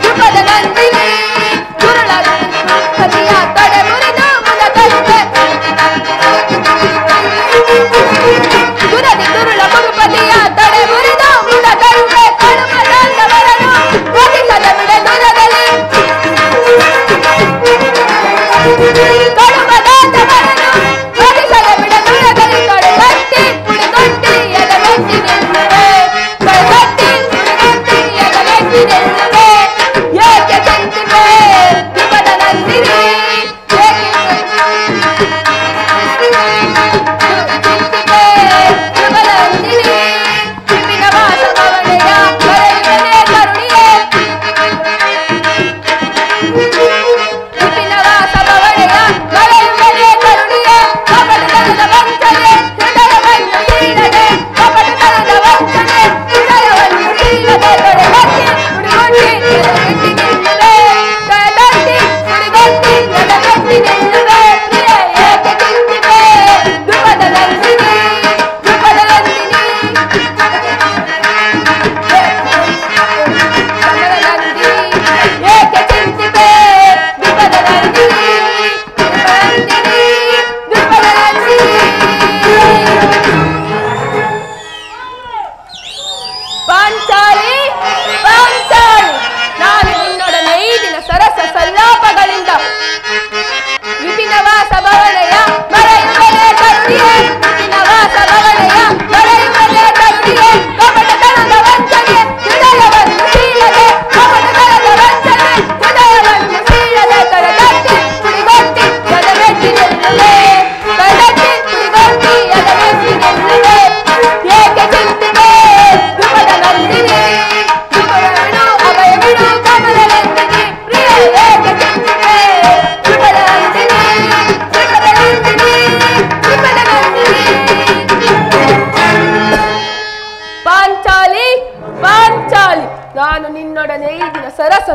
ಕಮಲ ನಂದಿನಿ, ದುರುಳ ಪತಿಯ ತಡೆ ಮುರಿದು ಮುದ ತರುವೆ. ದುರದಿ ದುರುಳ ಮಗುಪತಿಯ ತಡೆ ಮುರಿದು ಮುದ ತರುವೆ. ಕಡುಮದಂಡವರನು ಒದಿಸದ ಬಿಡ ದುರದಲ್ಲಿ, ಕಡುಮದಂಡವರನು ಒದಿಸದ ಬಿಡ ದುರದಲ್ಲಿ. ಕಡುಗಟ್ಟಿ ಕುಡಿಗಟ್ಟಿ ಎದೆಗಟ್ಟಿ ನಿಲ್ಲುವೆ, ಕಡುಗಟ್ಟಿ ಕುಡಿಗಟ್ಟಿ ಎದೆಗಟ್ಟಿ ನಿಲ್ಲುವೆ. ಏಕೆ ಚಿಂತಿವೆ ವಿಪದ ನಂದಿನಿ, ಚಿಂತಿವೆ ವಿಪದ ನಂದಿನಿ. ವಿಪಿನ ವಾಸ ಭವನೆಯ ಬರೆಯುವನೇ ಕರುಣಿಯೇ, ವಿಪಿನ ವಾಸ ಭವನೆಯ ಬರೆಯುವನೇ ಕರುಣಿಯೇ. ಕಪಟತನದ ವಂಚನೆ ಹೃದಯವನ್ನು ಸೀಳದೆ, ಕಪಟತನದ ವಂಚನೆ ಹೃದಯವನ್ನು ಸೀಳದೆ. ತೊಡೆಗಟ್ಟಿ ಕುಡಿಗೊಟ್ಟಿ ಎದೆಗಟ್ಟಿ ನಿಲ್ಲುವೆ, ತೊಡೆಗಟ್ಟಿ ಕುಡಿಗೊಟ್ಟಿ ಎದೆಗಟ್ಟಿ ನಿಲ್ಲುವೆ. ಪ್ರಿಯ ಏಕೆ ಚಿಂತಿವೆ ಧ್ರುವದ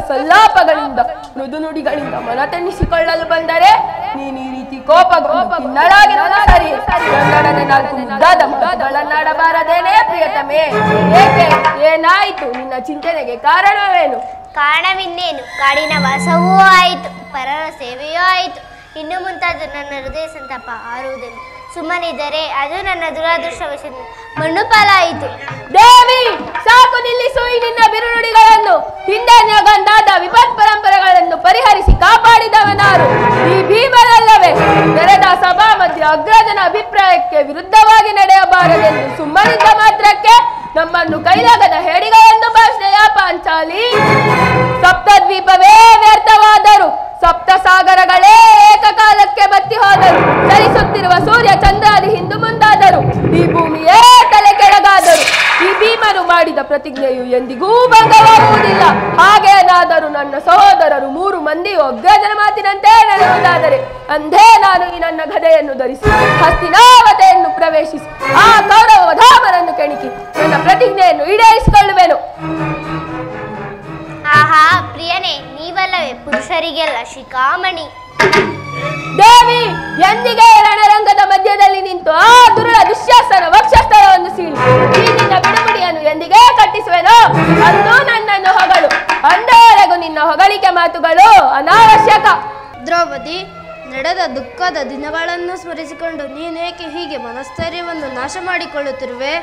ಸಲ್ಲಾಪಗಳಿಂದ ಮೃದು ನುಡಿಗಳಿಂದ ಮನತೆನ್ನಿಸಿಕೊಳ್ಳಲು ಬಂದರೆ ನೀನು ಈ ರೀತಿ ಕೋಪಗೊಂಡು ಸರಿ ನಾಲ್ಕು ಮುದ್ದಾದ ಮಾತುಗಳನ್ನಾಡಬಾರದೇನೆ ಪ್ರಿಯತಮೆ. ಏಕೆ, ಏನಾಯಿತು? ನಿನ್ನ ಚಿಂತನೆಗೆ ಕಾರಣವೇನು? ಕಾರಣವಿನ್ನೇನು, ಕಾಡಿನ ವಾಸವೂ ಆಯಿತು, ಪರರ ಸೇವೆಯೂ ಆಯಿತು, ಇನ್ನು ಮುಂತಾದ ನನ್ನ ಹೃದಯ ಸಂತಾಪ ಆರುವುದೆಂದು ಸುಮ್ಮನಿದ್ದರೆ ಅದು ನನ್ನ ದುರಾದೃಷ್ಟವಶದಿಂದ ಮಣ್ಣು ಪಾಲಾಯಿತು. ದೇವಿ, ಸಾಕು ನಿಲ್ಲಿಸು ಈ ನಿನ್ನ ಬಿರುನುಡಿಗಳನ್ನು. ಹಿಂದೆ ಗಂಧಾದ ವಿಪತ್ ಪರಂಪರೆಗಳನ್ನು ಪರಿಹರಿಸಿ ಕಾಪಾಡಿದವನಾರು ಈ ಭೀಮನಲ್ಲವೇ? ನೆರೆದ ಸಭಾ ಮಧ್ಯ ಅಗ್ರಜನ ಅಭಿಪ್ರಾಯಕ್ಕೆ ವಿರುದ್ಧವಾಗಿ ನಡೆಯಬಾರದೆಂದು ಸುಮ್ಮನಿದ್ದ ಮಾತ್ರಕ್ಕೆ ನಮ್ಮನ್ನು ಕೈಲಾಗದ ಹೇಡಿಗಳೆಂದು ಭಾಷೆಯ ಪಾಂಚಾಲಿ. ಸಪ್ತದ್ವೀಪವೇ ವ್ಯರ್ಥವಾದರು, ಸಪ್ತ ಸಾಗರಗಳೇ ಏಕಕಾಲಕ್ಕೆ ಬತ್ತಿ ಹೋದರು, ಚಲಿಸುತ್ತಿರುವ ಸೂರ್ಯ ಚಂದ್ರಾದಿ ಹಿಂದು ಮುಂದಾದರು, ಈ ಭೂಮಿಯೇ ತಲೆ ಕೆಳಗಾದರು. ಈ ಭೀಮನು ಮಾಡಿದ ಪ್ರತಿಜ್ಞೆಯು ಎಂದಿಗೂ ಭಂಗವಾಗುವುದಿಲ್ಲ. ಹಾಗೇನಾದರೂ ನನ್ನ ಸಹೋದರರು 3 ಮಂದಿಯು ಅಗ್ರಜನ ಮಾತಿನಂತೆ ನಡೆಯುವುದಾದರೆ ಅಂದೇ ನಾನು ಈ ನನ್ನ ಗದೆಯನ್ನು ಧರಿಸಿ ಹಸ್ತಿನಾವತೆಯನ್ನು ಪ್ರವೇಶಿಸಿ ಆ ಕೌರವ ವಧಾಮರನ್ನು ಕೆಣಕಿ ನನ್ನ ಪ್ರತಿಜ್ಞೆಯನ್ನು ಈಡೇರಿಸಿಕೊಳ್ಳುವೆನು. ಆಹಾ ಪ್ರಿಯನೇ, ನೀವಲ್ಲವೇ ಪುರುಷರಿಗೆಲ್ಲ ಶಿಖಾಮಣಿ. ದೇವಿ, ಎಂದಿಗೆ ರಣರಂಗದ ಮಧ್ಯದಲ್ಲಿ ನಿಂತು ಆ ದುರುಳ ದುಶ್ಯಾಸನ ವಕ್ಷಸ್ಥಳವನ್ನು ಸೀಳಿ ಈ ನಿನ್ನ ಬಿಡುಬಿಡಿಯನ್ನು ಎಂದಿಗೆ ಕಟ್ಟಿಸುವೆನೋ ಅಂದು ನನ್ನನ್ನು ಹೊಗಳು. ಅಂದವರೆಗೂ ನಿನ್ನ ಹೊಗಳಿಕೆ ಮಾತುಗಳು ಅನಾವಶ್ಯಕ. ದ್ರೌಪದಿ, ನಡೆದ ದುಃಖದ ದಿನಗಳನ್ನು ಸ್ಮರಿಸಿಕೊಂಡು ನೀನೇಕೆ ಹೀಗೆ ಮನಸ್ಥೈರ್ಯವನ್ನು ನಾಶ ಮಾಡಿಕೊಳ್ಳುತ್ತಿರುವೆ?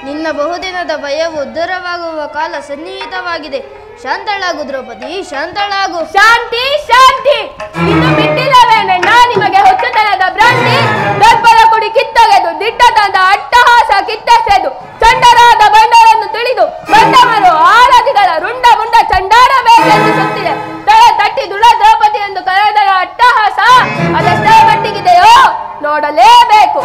ನಿನ್ನ ಬಹುದಿನದ ಭಯವು ದೂರವಾಗುವ ಕಾಲ ಸನ್ನಿಹಿತವಾಗಿದೆ. ಶಾಂತಳಾಗು ದ್ರೌಪದಿ, ಶಾಂತಳಾಗು. ಶಾಂತಿ ಶಾಂತಿ ಇನ್ನು ಬಿಟ್ಟಿಲ್ಲವೇನಣ್ಣ ನಿಮಗೆ ಹೊಚ್ಚತನದ ಭ್ರಾಂತಿ? ದರ್ಪದ ಕುಡಿ ಕಿತ್ತೊಗೆದು ದಿಟ್ಟತನದ ಅಟ್ಟಹಾಸ ಕಿತ್ತೆಸೆದು ಚಂಡರಾದ ಬಂಡರನ್ನು ತಿಳಿದು ಬಂಡವರು ಆರದಿಗಳ ರುಂಡ ಮುಂಡ ಚಂಡಾಡಬೇಕೆಂದಿಸುತ್ತಿದೆ. ತಲೆ ತಟ್ಟಿ ದುಳ ದ್ರೌಪದಿ ಎಂದು ಕರೆದರ ಅಟ್ಟಹಾಸ ಅದೆಷ್ಟೇ ಮಟ್ಟಿಗಿದೆಯೋ ನೋಡಲೇಬೇಕು.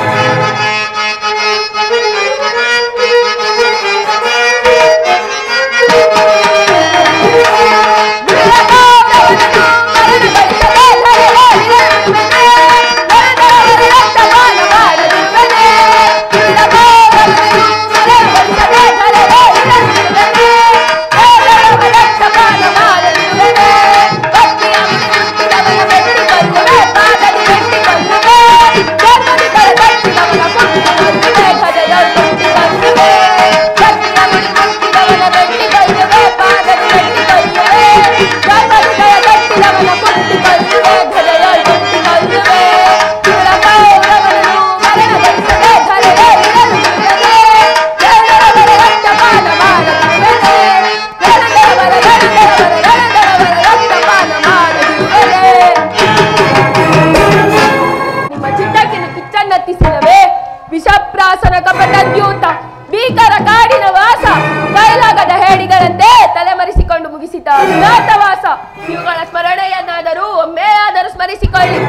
ವಿಷಪ್ರಾಸನ ಕಪಟದ್ಯೂತ ಭೀಕರ ಕಾಡಿನ ವಾಸ ಕೈಲಾಗದ ಹೇಡಿಗಳಂತೆ ತಲೆಮರೆಸಿಕೊಂಡು ಮುಗಿಸಿದ ಅಜ್ಞಾತವಾಸ. ಇವುಗಳ ಸ್ಮರಣೆಯನ್ನಾದರೂ ಒಮ್ಮೆಯಾದರೂ ಸ್ಮರಿಸಿಕೊಳ್ಳಿ.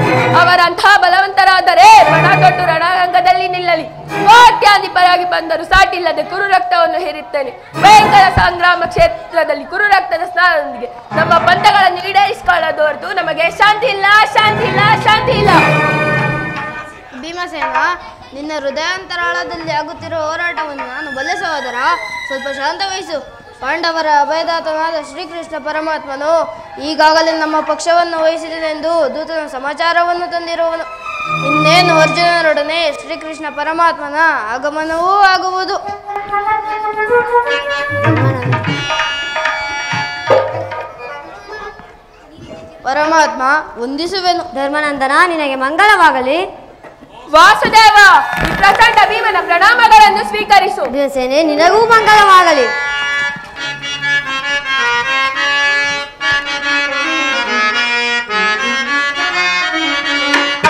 ಅವರಂತಹ ಬಲವಂತರಾದರೆ ಪಣ ತೊಟ್ಟು ರಣರಂಗದಲ್ಲಿ ನಿಲ್ಲಲಿ. ಕೋಟ್ಯಾಧಿಪರಾಗಿ ಬಂದರೂ ಸಾಟಿಲ್ಲದೆ ಕುರು ರಕ್ತವನ್ನು ಹೇರುತ್ತೇನೆ. ಭಯಂಕರ ಸಂಗ್ರಾಮ ಕ್ಷೇತ್ರದಲ್ಲಿ ಕುರು ರಕ್ತದ ಸ್ನಾನದೊಂದಿಗೆ ನಮ್ಮ ಪಂಥಗಳನ್ನು ಈಡೇರಿಸಿಕೊಳ್ಳೋದು ಹೊರತು ನಮಗೆ ಶಾಂತಿ ಇಲ್ಲ, ಶಾಂತಿ ಇಲ್ಲ, ಶಾಂತಿ ಇಲ್ಲ. ಭೀಮಸೇನ, ನಿನ್ನ ಹೃದಯಾಂತರಾಳದಲ್ಲಿ ಆಗುತ್ತಿರುವ ಹೋರಾಟವನ್ನು ನಾನು ಬಲ್ಲೆ ಸಹೋದರ. ಸ್ವಲ್ಪ ಶಾಂತವಹಿಸು. ಪಾಂಡವರ ಅಭಯದಾತನಾದ ಶ್ರೀಕೃಷ್ಣ ಪರಮಾತ್ಮನು ಈಗಾಗಲೇ ನಮ್ಮ ಪಕ್ಷವನ್ನು ವಹಿಸಿದನೆಂದು ದೂತನ ಸಮಾಚಾರವನ್ನು ತಂದಿರುವನು. ಇನ್ನೇನು ಅರ್ಜುನರೊಡನೆ ಶ್ರೀಕೃಷ್ಣ ಪರಮಾತ್ಮನ ಆಗಮನವೂ ಆಗುವುದು. ಪರಮಾತ್ಮ ವಂದಿಸುವೆನು. ಧರ್ಮನಂದನ, ನಿನಗೆ ಮಂಗಳವಾಗಲಿ. ವಾಸುದೇವ, ಈ ಪ್ರಚಂಡ ಭೀಮನ ಪ್ರಣಾಮಗಳನ್ನು ಸ್ವೀಕರಿಸು. ಭೀಮಸೇನೆ, ನಿನಗೂ ಮಂಗಳವಾಗಲಿ.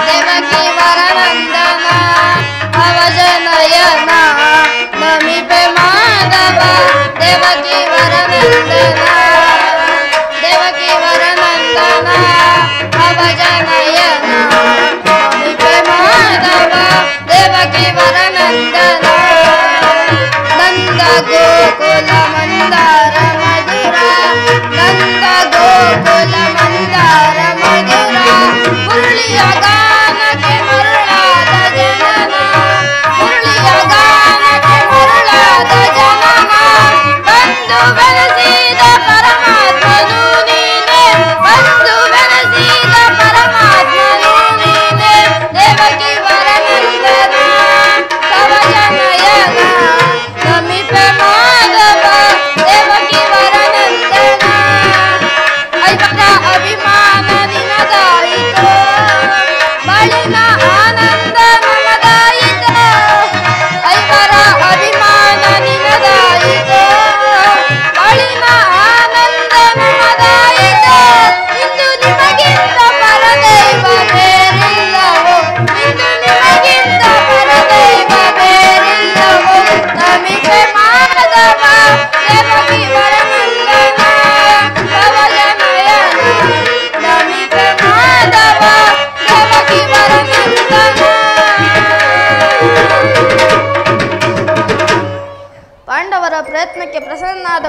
ದೇವಕಿ ವರನಂದನ ಅವಜನಯನ ನಮಿಪೆ ಮಾಧವ. ದೇವಕಿ ವರನಂದನ, ದೇವಕಿ ವರನಂದನ ಅವಜನಯನ ನಮಿಪೆ ಮಾಧವ. ದೇವಕಿ ವರನಂದನ ನಂದ ಗೋಕುಲ ಮಂದಾರ ಮಧುರ, ನಂದ ಗೋಕುಲ ಮಂದಾರ ಮಧುರ. ಮುರಳಿಯ ಗಾನಕ್ಕೆ ಮರುಳಾದ ಜನನ, ಮುರಳಿಯ ಗಾನಕ್ಕೆ ಮರುಳಾದ ಜನನ. ಬಂದು ಬೆಳೆಸಿದ ಪರಮಾತ್ಮನು ನೀ,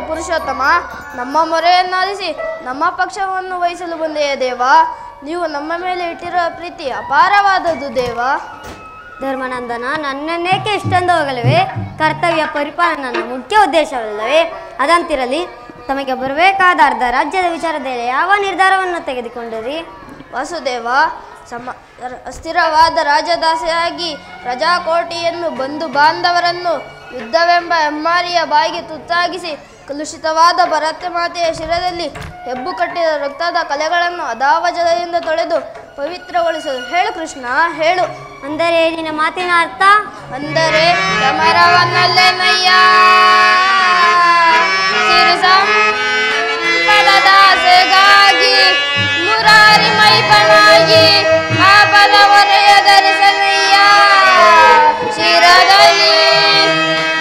ಪುರುಷೋತ್ತಮ, ನಮ್ಮ ಮೊರೆಯನ್ನಾಲಿಸಿ ನಮ್ಮ ಪಕ್ಷವನ್ನು ವಹಿಸಲು ಬಂದೆಯೇ ದೇವ. ನೀವು ನಮ್ಮ ಮೇಲೆ ಇಟ್ಟಿರುವ ಪ್ರೀತಿ ಅಪಾರವಾದದ್ದು ದೇವ. ಧರ್ಮನಂದನ, ನನ್ನನ್ನೇಕೆ ಇಷ್ಟೊಂದು ಹೋಗಲಿವೆ? ಕರ್ತವ್ಯ ಪರಿಪಾಲನೆ ನನ್ನ ಮುಖ್ಯ ಉದ್ದೇಶವಲ್ಲವೇ? ಅದಂತಿರಲಿ, ತಮಗೆ ಬರಬೇಕಾದ ಅರ್ಧ ರಾಜ್ಯದ ವಿಚಾರದಲ್ಲಿ ಯಾವ ನಿರ್ಧಾರವನ್ನು ತೆಗೆದುಕೊಂಡಿರಿ? ವಾಸುದೇವ, ಅಸ್ಥಿರವಾದ ರಾಜದಾಸೆಯಾಗಿ ಪ್ರಜಾಕೋಟಿಯನ್ನು ಬಂಧು ಬಾಂಧವರನ್ನು ಯುದ್ಧವೆಂಬ ಹೆಮ್ಮಾರಿಯ ಬಾಯಿಗೆ ತುತ್ತಾಗಿಸಿ ಕಲುಷಿತವಾದ ಭರತ ಮಾತೆಯ ಶಿರದಲ್ಲಿ ಹೆಬ್ಬು ಕಟ್ಟಿದ ರಕ್ತದ ಕಲೆಗಳನ್ನು ಅದಾವಜಲದಿಂದ ತೊಳೆದು ಪವಿತ್ರಗೊಳಿಸಲು ಹೇಳು ಕೃಷ್ಣ, ಹೇಳು. ಅಂದರೆ ನಿನ್ನ ಮಾತಿನ ಅರ್ಥ? ಅಂದರೆ ಸಮರವನ್ನಲ್ಲೇ ನಯ್ಯ ಪದದಾಸೆಗಾಗಿ ಮುರಾರಿ ಮೈಪನಾಗಿ ಆ ಪದ ಹೊರೆಯ ಧರಿಸನಯ್ಯ ಶಿರದಲ್ಲಿ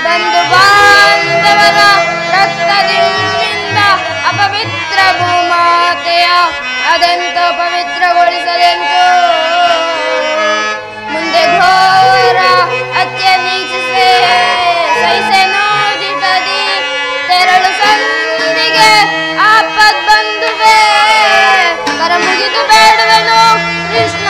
ಬಂದು ಬಾಂಧವರ ರಕ್ತದಿಂದ ಅಪವಿತ್ರ ಭೂಮಾತೆಯ ಅದೆಂತೋ ಪವಿತ್ರಗೊಳಿಸಲೆಂತು ಮುಂದೆ ಘೋರ ಅತ್ಯನೀಚಿಸೆ ಸೈಸೆ ನೋದಿಟದಿ ತೆರಳು ಸಂದಿಗೆ ಆಪದ್ ಬಂದುವೆ ಕರ ಮುಗಿದು ಬೇಡುವೆನು ಕೃಷ್ಣ.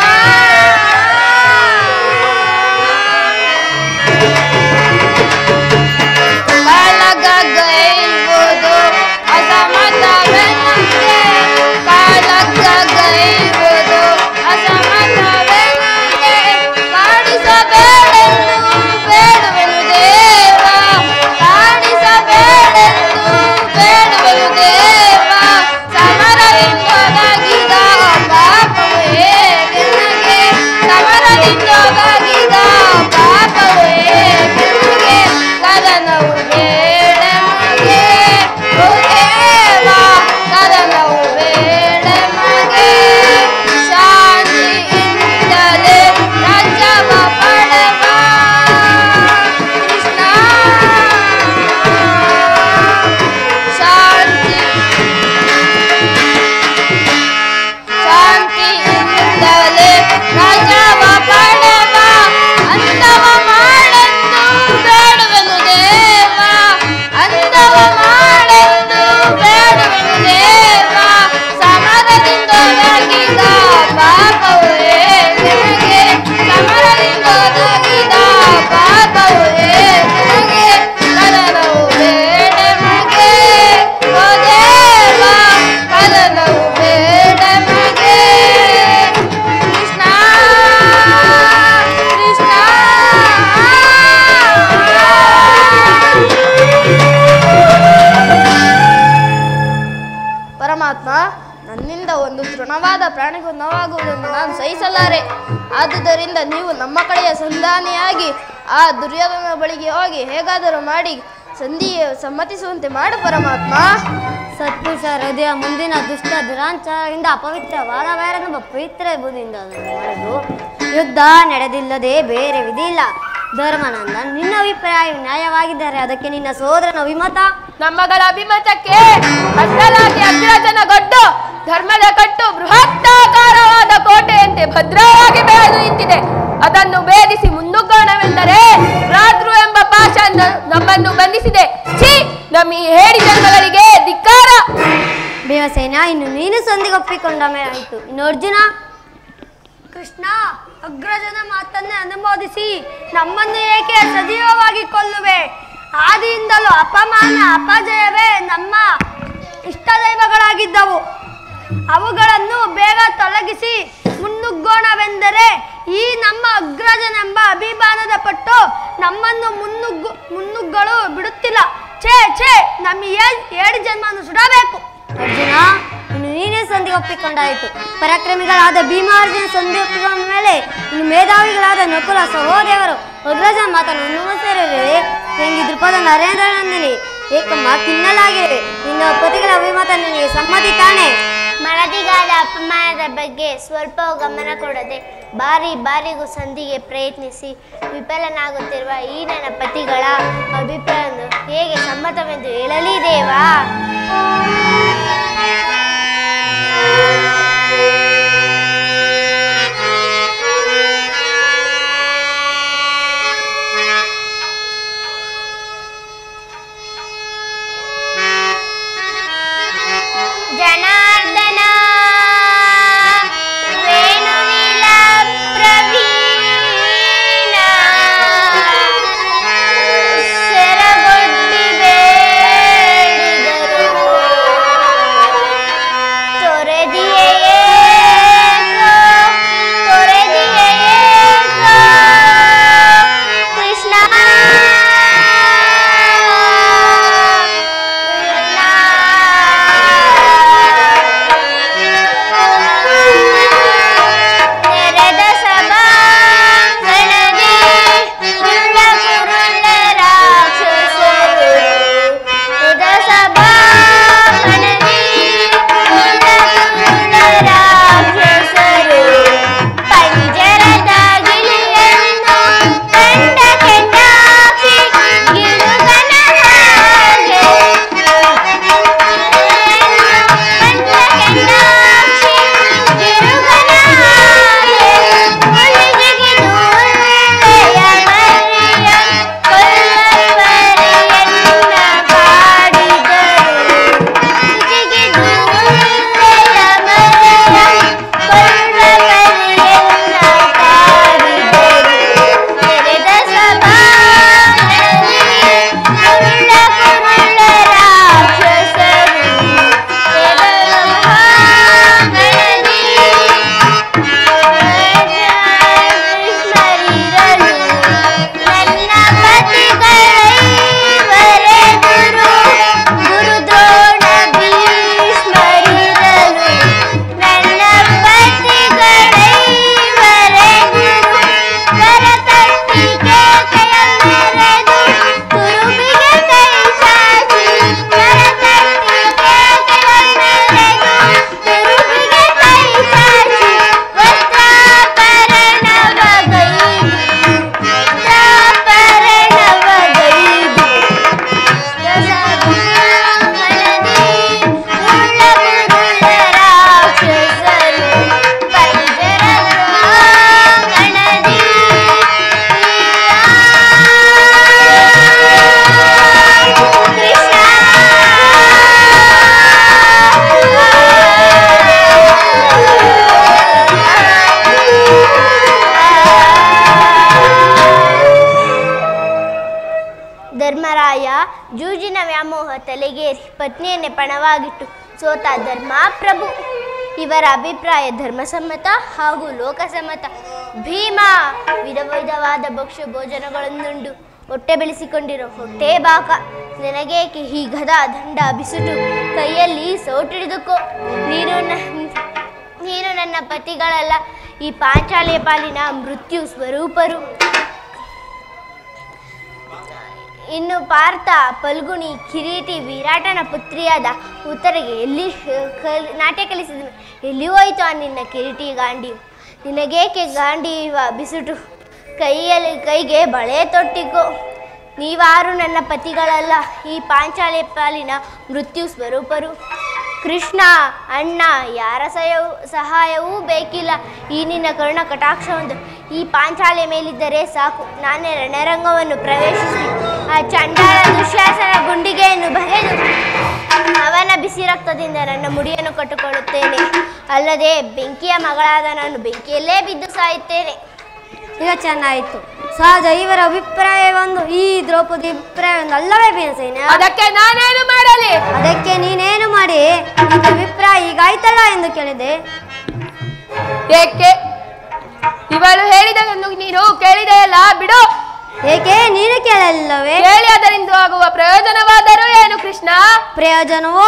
ಕಾಳಗೈವುದು ಅಸಮತವೆನಗೆ, ಕಾಳಗೈವುದು ಅಸಮತವೆನಗೆ, ಕಾಡಿಸಬೇಡೆಂದು ಬೇಡುವೆನು ದೇವ, ಕಾಡಿಸಬೇಡೆಂದು ಬೇಡುವೆನು ದೇವ. ಸಮರದಿಂದೊದಗಿದ ಪಾಪವು ಹೇಗೆ ನನಗೆ, ಸಮರದಿಂದೊದಗಿದ ಪಾಪವು ಹೇಗೆ ನನಗೆ, ಕದನವು ಬೇಡ ಮಗೆ ಓ ದೇವ, ಕದನವು ಬೇಡ ಮಗೆ. ಶಾಂತಿಯಿಂದಲೇ ರಾಜ್ಯವ ಪಡೆವ ಕೃಷ್ಣ, ಶಾಂತಿಯಿಂದಲೇ ರಾಜ್ಯವ ಪಡೆವ, ಅಂದವ ಮಾಡೆಂದು ಬೇಡುವೆನು ದೇವ, ಅಂದವ ಮಾಡೆಂದು ಬೇಡುವೆನು ದೇವ. ಸಮರದಿಂದೊದಗಿದ ಪಾಪವು ಹೇಗೆ ನನಗೆ, ಸಮರದಿಂದೊದಗಿದ ಪಾಪವು ಹೇಗೆ ನನಗೆ, ಕದನವು ಬೇಡ ಮಗೆ ಓ ದೇವ, ಕದನವು ಬೇಡ ಮಗೆ ಕೃಷ್ಣ, ಕೃಷ್ಣ. ಪರಮಾತ್ಮ, ನನ್ನಿಂದ ಒಂದು ತೃಣವಾದ ಪ್ರಾಣಿಗೂ ನೋವಾಗುವುದನ್ನು ನಾನು ಸಹಿಸಲಾರೆ. ಆದುದರಿಂದ ನೀವು ನಮ್ಮ ಕಡೆಯ ಸಂಧಾನಿಯಾಗಿ ಆ ದುರ್ಯೋಧನ ಬಳಿಗೆ ಹೋಗಿ ಹೇಗಾದರೂ ಮಾಡಿ ಸಂಧಿಗೆ ಸಮ್ಮತಿಸುವಂತೆ ಮಾಡು ಪರಮಾತ್ಮ. ಸತ್ಪುರುಷ ಹೃದಯ ಮುಂದಿನ ದುಷ್ಟ ದುರಾಂಚಾರದಿಂದ ಅಪವಿತ್ರವಾದ ವೈರನೆಂಬ ಪವಿತ್ರ ಬುದ್ಧಿಯಿಂದ ಅದನ್ನು ಮಾಡಿದ್ದು ಯುದ್ಧ ನಡೆದಿಲ್ಲದೆ ಬೇರೆ ವಿಧಿ ಇಲ್ಲ. ಧರ್ಮನಂದನ್, ನಿನ್ನ ಅಭಿಪ್ರಾಯ ನ್ಯಾಯವಾಗಿದ್ದರೆ ಅದಕ್ಕೆ ನಿನ್ನ ಸೋದರನ ಅಭಿಮತ? ನಮ್ಮಗಳ ಅಭಿಮತಕ್ಕೆ ಅಡ್ಡಲಾಗಿ ಅಗ್ರಜನ ಗಡ್ಡು ಧರ್ಮದ ಕಟ್ಟು ಬೃಹತ್ತಾಕಾರವಾದ ಕೋಟೆಯಂತೆ ಭದ್ರವಾಗಿ ಬೆಳೆದು ನಿಂತಿದೆ. ಅದನ್ನು ಭೇದಿಸಿ ಮುನ್ನುಗ್ಗೋಣವೆಂದರೆ ರಾತ್ರು ಎಂಬ ಪಾಶ ನಮ್ಮನ್ನು ಬಂಧಿಸಿದೆ. ಛೀ, ನಮ್ಮ ಈ ಹೇಡಿ ಜನ್ಮಗಳಿಗೆ ಧಿಕ್ಕಾರ. ಭೀಮಸೇನ, ಇನ್ನು ನೀನು ಸಂಧಿಗೊಪ್ಪಿಕೊಂಡ ಮೇಲಾಯಿತು. ಇನ್ನು ಅರ್ಜುನ? ಕೃಷ್ಣ, ಅಗ್ರಜನ ಮಾತನ್ನೇ ಅನುಮೋದಿಸಿ ನಮ್ಮನ್ನು ಏಕೆ ಸಜೀವವಾಗಿ ಕೊಲ್ಲುವೆ? ಆದಿಯಿಂದಲೂ ಅಪಮಾನ ಅಪಜಯವೇ ನಮ್ಮ ಇಷ್ಟದೈವಗಳಾಗಿದ್ದವು. ಅವುಗಳನ್ನು ಬೇಗ ತೊಲಗಿಸಿ ಮುನ್ನುಗ್ಗೋಣವೆಂದರೆ ಈ ನಮ್ಮ ಅಗ್ರಜನೆಂಬ ಅಭಿಮಾನದ ಪಟ್ಟು ನಮ್ಮನ್ನು ಮುನ್ನುಗ್ಗಳು ಬಿಡುತ್ತಿಲ್ಲ. ಛೇ ಛೇ, ನಮ್ಮ ಏಳು ಜನ್ಮವನ್ನು ಸುಡಬೇಕು. ಅರ್ಜುನ, ಇನ್ನು ನೀನೇ ಸಂಧಿ ಒಪ್ಪಿಕೊಂಡಾಯಿತು. ಪರಾಕ್ರಮಿಗಳಾದ ಭೀಮಾರ್ಜುನ ಸಂಧಿ ಒಪ್ಪಿಕೊಂಡ ಮೇಲೆ ಇನ್ನು ಮೇಧಾವಿಗಳಾದ ನಕುಲ ಸಹೋದರರು ಅಗ್ರಜನ ಮಾತನ್ನು ಅನುಮತಿಸಿರುವೆ. ತಂಗಿ ದೃಪದ ನರೇಂದ್ರನಂದಿನಿ ಏಕಮ್ಮ ಕಿನ್ನಲಾಗಿವೆ. ನಿನ್ನ ಪತಿಗಳ ಅಭಿಮತ ನಿನಗೆ ಸಮ್ಮತಿ ತಾನೆ? ಮನದಿಗಾದ ಅಪಮಾನದ ಬಗ್ಗೆ ಸ್ವಲ್ಪವೂ ಗಮನ ಕೊಡದೆ ಬಾರಿ ಬಾರಿಗೂ ಸಂಧಿಗೆ ಪ್ರಯತ್ನಿಸಿ ವಿಫಲನಾಗುತ್ತಿರುವ ಈ ನನ್ನ ಪತಿಗಳ ಅಭಿಪ್ರಾಯವನ್ನು ಹೇಗೆ ಸಮ್ಮತವೆಂದು ಹೇಳಲಿ ದೇವಾ? ಏರಿ ಪತ್ನಿಯನ್ನೇ ಪಣವಾಗಿಟ್ಟು ಸೋತ ಧರ್ಮಪ್ರಭು. ಇವರ ಅಭಿಪ್ರಾಯ ಧರ್ಮಸಮ್ಮತ ಹಾಗೂ ಲೋಕಸಮ್ಮತ. ಭೀಮ ವಿಧ ವಿಧವಾದ ಭಕ್ಷ್ಯ ಭೋಜನಗಳನ್ನುಂಡು ಹೊಟ್ಟೆ ಬೆಳೆಸಿಕೊಂಡಿರೋ ಹೊಟ್ಟೆ ಬಾಕ. ನನಗೇಕೆ ಈ ಗದ ದಂಡ ಬಿಸುಟು ಕೈಯಲ್ಲಿ ಸೌಟಿಡಿದುಕೋ. ನೀನು ನನ್ನ ಪತಿಗಳಲ್ಲ, ಈ ಪಾಂಚಾಲಿಯ ಪಾಲಿನ ಮೃತ್ಯು ಸ್ವರೂಪರು. ಇನ್ನು ಪಾರ್ಥ, ಫಲ್ಗುಣಿ, ಕಿರೀಟಿ, ವಿರಾಟನ ಪುತ್ರಿಯಾದ ಉತ್ತರಿಗೆ ನಾಟ್ಯ ಕಲಿಸಿದನು. ಎಲ್ಲಿ ಹೋಯಿತು ಆ ನಿನ್ನ ಕಿರೀಟಿ ಗಾಂಡಿ? ನಿನಗೇಕೆ ಗಾಂಡೀವ ಬಿಸುಟು ಕೈಗೆ ಬಳೆ ತೊಟ್ಟಿಕೋ. ನೀವಾರು ನನ್ನ ಪತಿಗಳಲ್ಲ, ಈ ಪಾಂಚಾಲಿ ಪಾಲಿನ ಮೃತ್ಯು ಸ್ವರೂಪರು. ಕೃಷ್ಣ ಅಣ್ಣ, ಯಾರ ಸಹಾಯವೂ ಬೇಕಿಲ್ಲ. ಈ ನಿನ್ನ ಕರುಣ ಕಟಾಕ್ಷವೊಂದು ಈ ಪಾಂಚಾಲಿಯ ಮೇಲಿದ್ದರೆ ಸಾಕು. ನಾನೇ ರಣರಂಗವನ್ನು ಪ್ರವೇಶಿಸಿ ಆ ಚಂಡಾಳ ದುಶ್ಯಾಸನ ಗುಂಡಿಗೆಯನ್ನು ಬರೆದು ಅವನ ಬಿಸಿ ರಕ್ತದಿಂದ ನನ್ನ ಮುಡಿಯನ್ನು ಕಟ್ಟಿಕೊಳ್ಳುತ್ತೇನೆ. ಅಲ್ಲದೆ ಬೆಂಕಿಯ ಮಗಳಾದ ನಾನು ಬೆಂಕಿಯಲ್ಲೇ ಬಿದ್ದು ಸಾಯುತ್ತೇನೆ. ಈಗ ಚೆನ್ನಾಯಿತು. ಸಹಜ ಇವರ ಅಭಿಪ್ರಾಯ ಒಂದು, ಈ ದ್ರೌಪದಿ ಅಭಿಪ್ರಾಯ ಒಂದು ಅಲ್ಲವೇ ಭೀಮಸೇನ? ಅದಕ್ಕೆ ನಾನೇನು ಮಾಡಲಿ? ಅದಕ್ಕೆ ನೀನೇನು ಮಾಡಿ? ಈ ಅಭಿಪ್ರಾಯ ಈಗಾಯ್ತಲ್ಲ ಎಂದು ಕೇಳಿದೆ. ಏಕೆ ಇವಳು ಹೇಳಿದನ್ನು ನೀನು ಕೇಳಿದೆಯಲ್ಲ, ಬಿಡು. ಏಕೆ ನೀನು ಕೇಳಲಿಲ್ಲವೇ? ಕೇಳಿ ಅದರಿಂದ ಆಗುವ ಪ್ರಯೋಜನವಾದರೂ ಏನು ಕೃಷ್ಣ? ಪ್ರಯೋಜನವೋ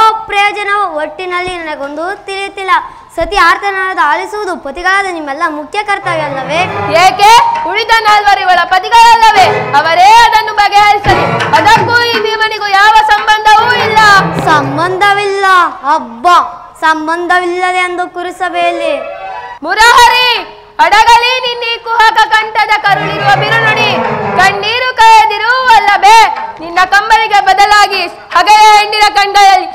ಒಟ್ಟಿನಲ್ಲಿ ನನಗೊಂದು ತಿಳಿಯುತ್ತಿಲ್ಲ. ಸತಿ ಆರ್ತನಾದ ಆಲಿಸುವುದು ಪತಿಗಳಾದ ನಿಮ್ಮೆಲ್ಲ ಮುಖ್ಯ ಕರ್ತವ್ಯ ಅಲ್ಲವೇ? ಏಕೆ ಉಳಿದ ನಾಲ್ವರು ಇವಳ ಪತಿಗಳಲ್ಲವೇ? ಅವರೇ ಅದನ್ನು ಬಗೆಹರಿಸಲಿ. ಅದಕ್ಕೂ ಈ ಭೀಮನಿಗೂ ಯಾವ ಸಂಬಂಧವೂ ಇಲ್ಲ. ಸಂಬಂಧವಿಲ್ಲ? ಹಬ್ಬ, ಸಂಬಂಧವಿಲ್ಲದೆ ಎಂದು ಕುರುಸಭೆಯಲ್ಲಿ ಮುರಹರಿ ಅಡಗಲಿ ನಿನ್ನಿ ಕುಹಕ ಕಂಠದ ಕರುಳಿರುವ ಬಿರುನುಡಿ. ಕಣ್ಣೀರು ಕಾಯದಿರು ಅಲ್ಲವೇ? ನಿನ್ನ ಕಂಬಳಿಗೆ ಬದಲಾಗಿ ಹಗೆಯ ಹೆಣ್ಣಿನ ಕಂಡಲ್ಲಿ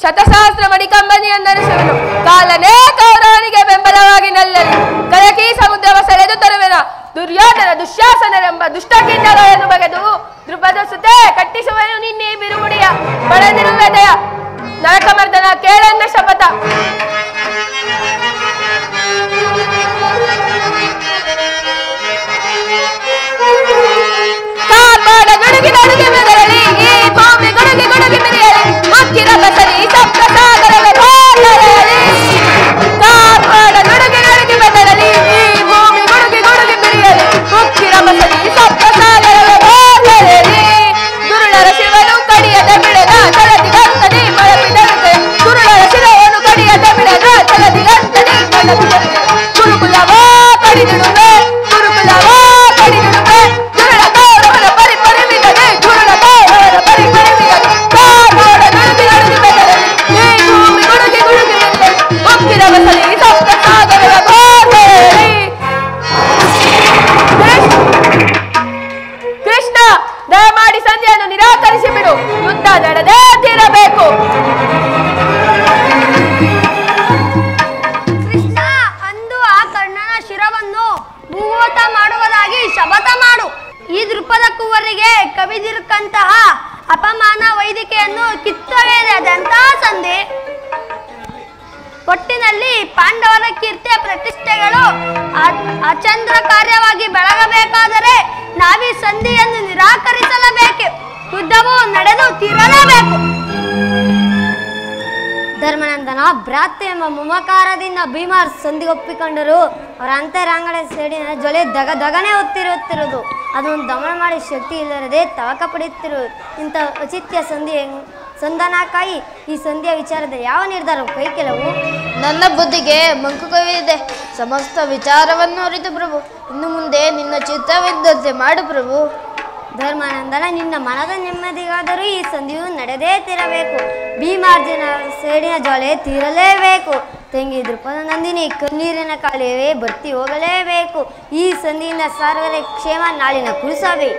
ಶತಸಹಸ್ರ ಮಡಿಕಂಬನಿಯನ್ನರಿಸುವನು. ಕಾಲನೇ ಕೌರವನಿಗೆ ಬೆಂಬಲವಾಗಿ ನಲ್ಲಲಿ. ಕಲಕಿ ಸಮುದ್ರವ ಸೆಳೆದು ತರುವೆನ. ದುರ್ಯೋಧನ ದುಶ್ಯಾಸನರೆಂಬ ದುಷ್ಟಕಿಂಡಗಳನ್ನು ಬಗೆದು ದೃಪದ ಸುತೆ ಕಟ್ಟಿಸುವನು ನಿನ್ನೆ ಬಿರುಮುಡಿಯ ಬಡದಿರುವೆದೆಯ ನರಕಮರ್ದನ ಕೇಳನ್ನ ಶಪಥ. ಕಾರ್ಮಾಡ ಗುಡುಗಿ ನಡುಗಿ ಮೆದರಲಿ, ಈ ಭೂಮಿ ಗುಡುಗಿ ಗುಡುಗಿ ಮಿರಿಯಲಿ. ಅಕ್ಕಿರ ಬಸರಿ ಸಪ್ತ ಸಾಗರವೇ ಹೋಗಲಿ. ಕಾರ್ಮಾಡ ಗುಡುಗಿ ನಡುಗಿ ಮೆದರಲಿ, ಈ ಭೂಮಿ ಗುಡುಗಿ ಗುಡುಗಿ ಮಿರಿಯಲಿ. ಉಕ್ಕಿರ ಬಸರಿ ಸಪ್ತ ಸಾಗರವೇ ಹೋಗಲಿ. ದುರುಳರ ಶಿವನು ಕಡಿಯದ ಬಿಡದ ತಲದಿಗಂತನಿ ಮಳಪಿದಂತೆ. ದುರುಳರ ಶಿರವನ್ನು ಕಡಿಯದ ಬಿಡದ ತಲದಿಗಂತನಿ ಮಳಪಿದಂತೆ. ಗುರುಕುಲವೋ ಕಡಿದಿಡುವೆ, ಗುರುಕುಲವೋ ಕಡಿದಿಡುವೆ. ದುರುಳ ಕೌರವನ ಪರಿಪರಿವಿಗದೆ, ದುರುಳ ಕೌರವನ ಪರಿಪರಿವಿಗದೆ. ಕಾಗೋಡ ನುಡುಗಿ ನುಡುಗಿ ಬೆದರಲಿ, ಈ ಭೂಮಿ ಗುಡುಗಿ ಗುಡುಗಿ ಮಿರಿಯಲಿ. ಉಕ್ಕಿರ ಬಸರಿ ಸಪ್ತ ಸಾಗರವೇ ಹೋಗಲಿ. ಕೃಷ್ಣ, ದಯಮಾಡಿ ಸಂಧಿಯನ್ನು ನಿರಾಕರಿಸಿ ಬಿಡು. ಯುದ್ಧ ನಡೆದೇ ತೀರಬೇಕು. ಕೃಷ್ಣ, ಅಂದು ಆ ಕರ್ಣನ ಶಿರವನ್ನು ಭೂವತ ಮಾಡುವುದಾಗಿ ಶಪಥ ಮಾಡು. ಈ ದೃಪದ ಕುವರಿಗೆ ಕವಿದಿರುಕಂತಹ ಅಪಮಾನ ವೈದಿಕೆಯನ್ನು ಕಿತ್ತೊಗೆಯದೆ ಅದೆಂತಹ ಸಂಧಿ? ಒಟ್ಟಿನಲ್ಲಿ ಪಾಂಡವರ ಕೀರ್ತಿಯ ಪ್ರತಿಷ್ಠೆಗಳು ಅಚಂದ್ರ ಕಾರ್ಯವಾಗಿ ಬೆಳಗಬೇಕಾದರೆ ನಾವೀ ಸಂಧಿಯನ್ನು ನಿರಾಕರಿಸಲೇಬೇಕು. ಯುದ್ಧವು ನಡೆದು ತೀರಲೇಬೇಕು. ಧರ್ಮನಂದನ ಭ್ರಾತೃ ಎಂಬ ಮಮಕಾರದಿಂದ ಭೀಮ ಸಂಧಿಗೊಪ್ಪಿಕೊಂಡರು. ಅವರ ಅಂತರಾಂಗಣ ಸೇಡಿನ ಜೊಲೆ ದಗನೆ ಹೊತ್ತಿರುತ್ತಿರುವುದು ಅದನ್ನು ದಮನ ಮಾಡಿ ಶಕ್ತಿ ಇಲ್ಲದೆ ತವಕ ಪಡೆಯುತ್ತಿರುವುದು. ಇಂಥ ಔಚಿತ್ಯ ಸಂಧಾನಕ್ಕಾಗಿ ಈ ಸಂಧಿಯ ವಿಚಾರದಲ್ಲಿ ಯಾವ ನಿರ್ಧಾರವು ಕೈ ಕೆಲವು? ನನ್ನ ಬುದ್ಧಿಗೆ ಮಂಕುಕವಿದೆ. ಸಮಸ್ತ ವಿಚಾರವನ್ನು ಅರಿತು ಪ್ರಭು. ಇನ್ನು ಮುಂದೆ ನಿನ್ನ ಚಿತ್ತವಿದ್ದಂತೆ ಮಾಡು ಪ್ರಭು. ಧರ್ಮಾನಂದನ, ನಿನ್ನ ಮನದ ನೆಮ್ಮದಿಗಾದರೂ ಈ ಸಂಧಿಯು ನಡೆದೇ ತೀರಬೇಕು. ಭೀಮಾರ್ಜುನ ಸೇಡಿನ ಜ್ವಾಲೆ ತೀರಲೇಬೇಕು. ತಂಗಿ ದೃಪದ ನಂದಿನಿ ಕಣ್ಣೀರಿನ ಕಾಲುವೆ ಭರ್ತಿ ಹೋಗಲೇಬೇಕು. ಈ ಸಂಧಿಯಿಂದ ಸರ್ವರ ಕ್ಷೇಮ ನಾಳಿನ ಕುರುಸಭೆ.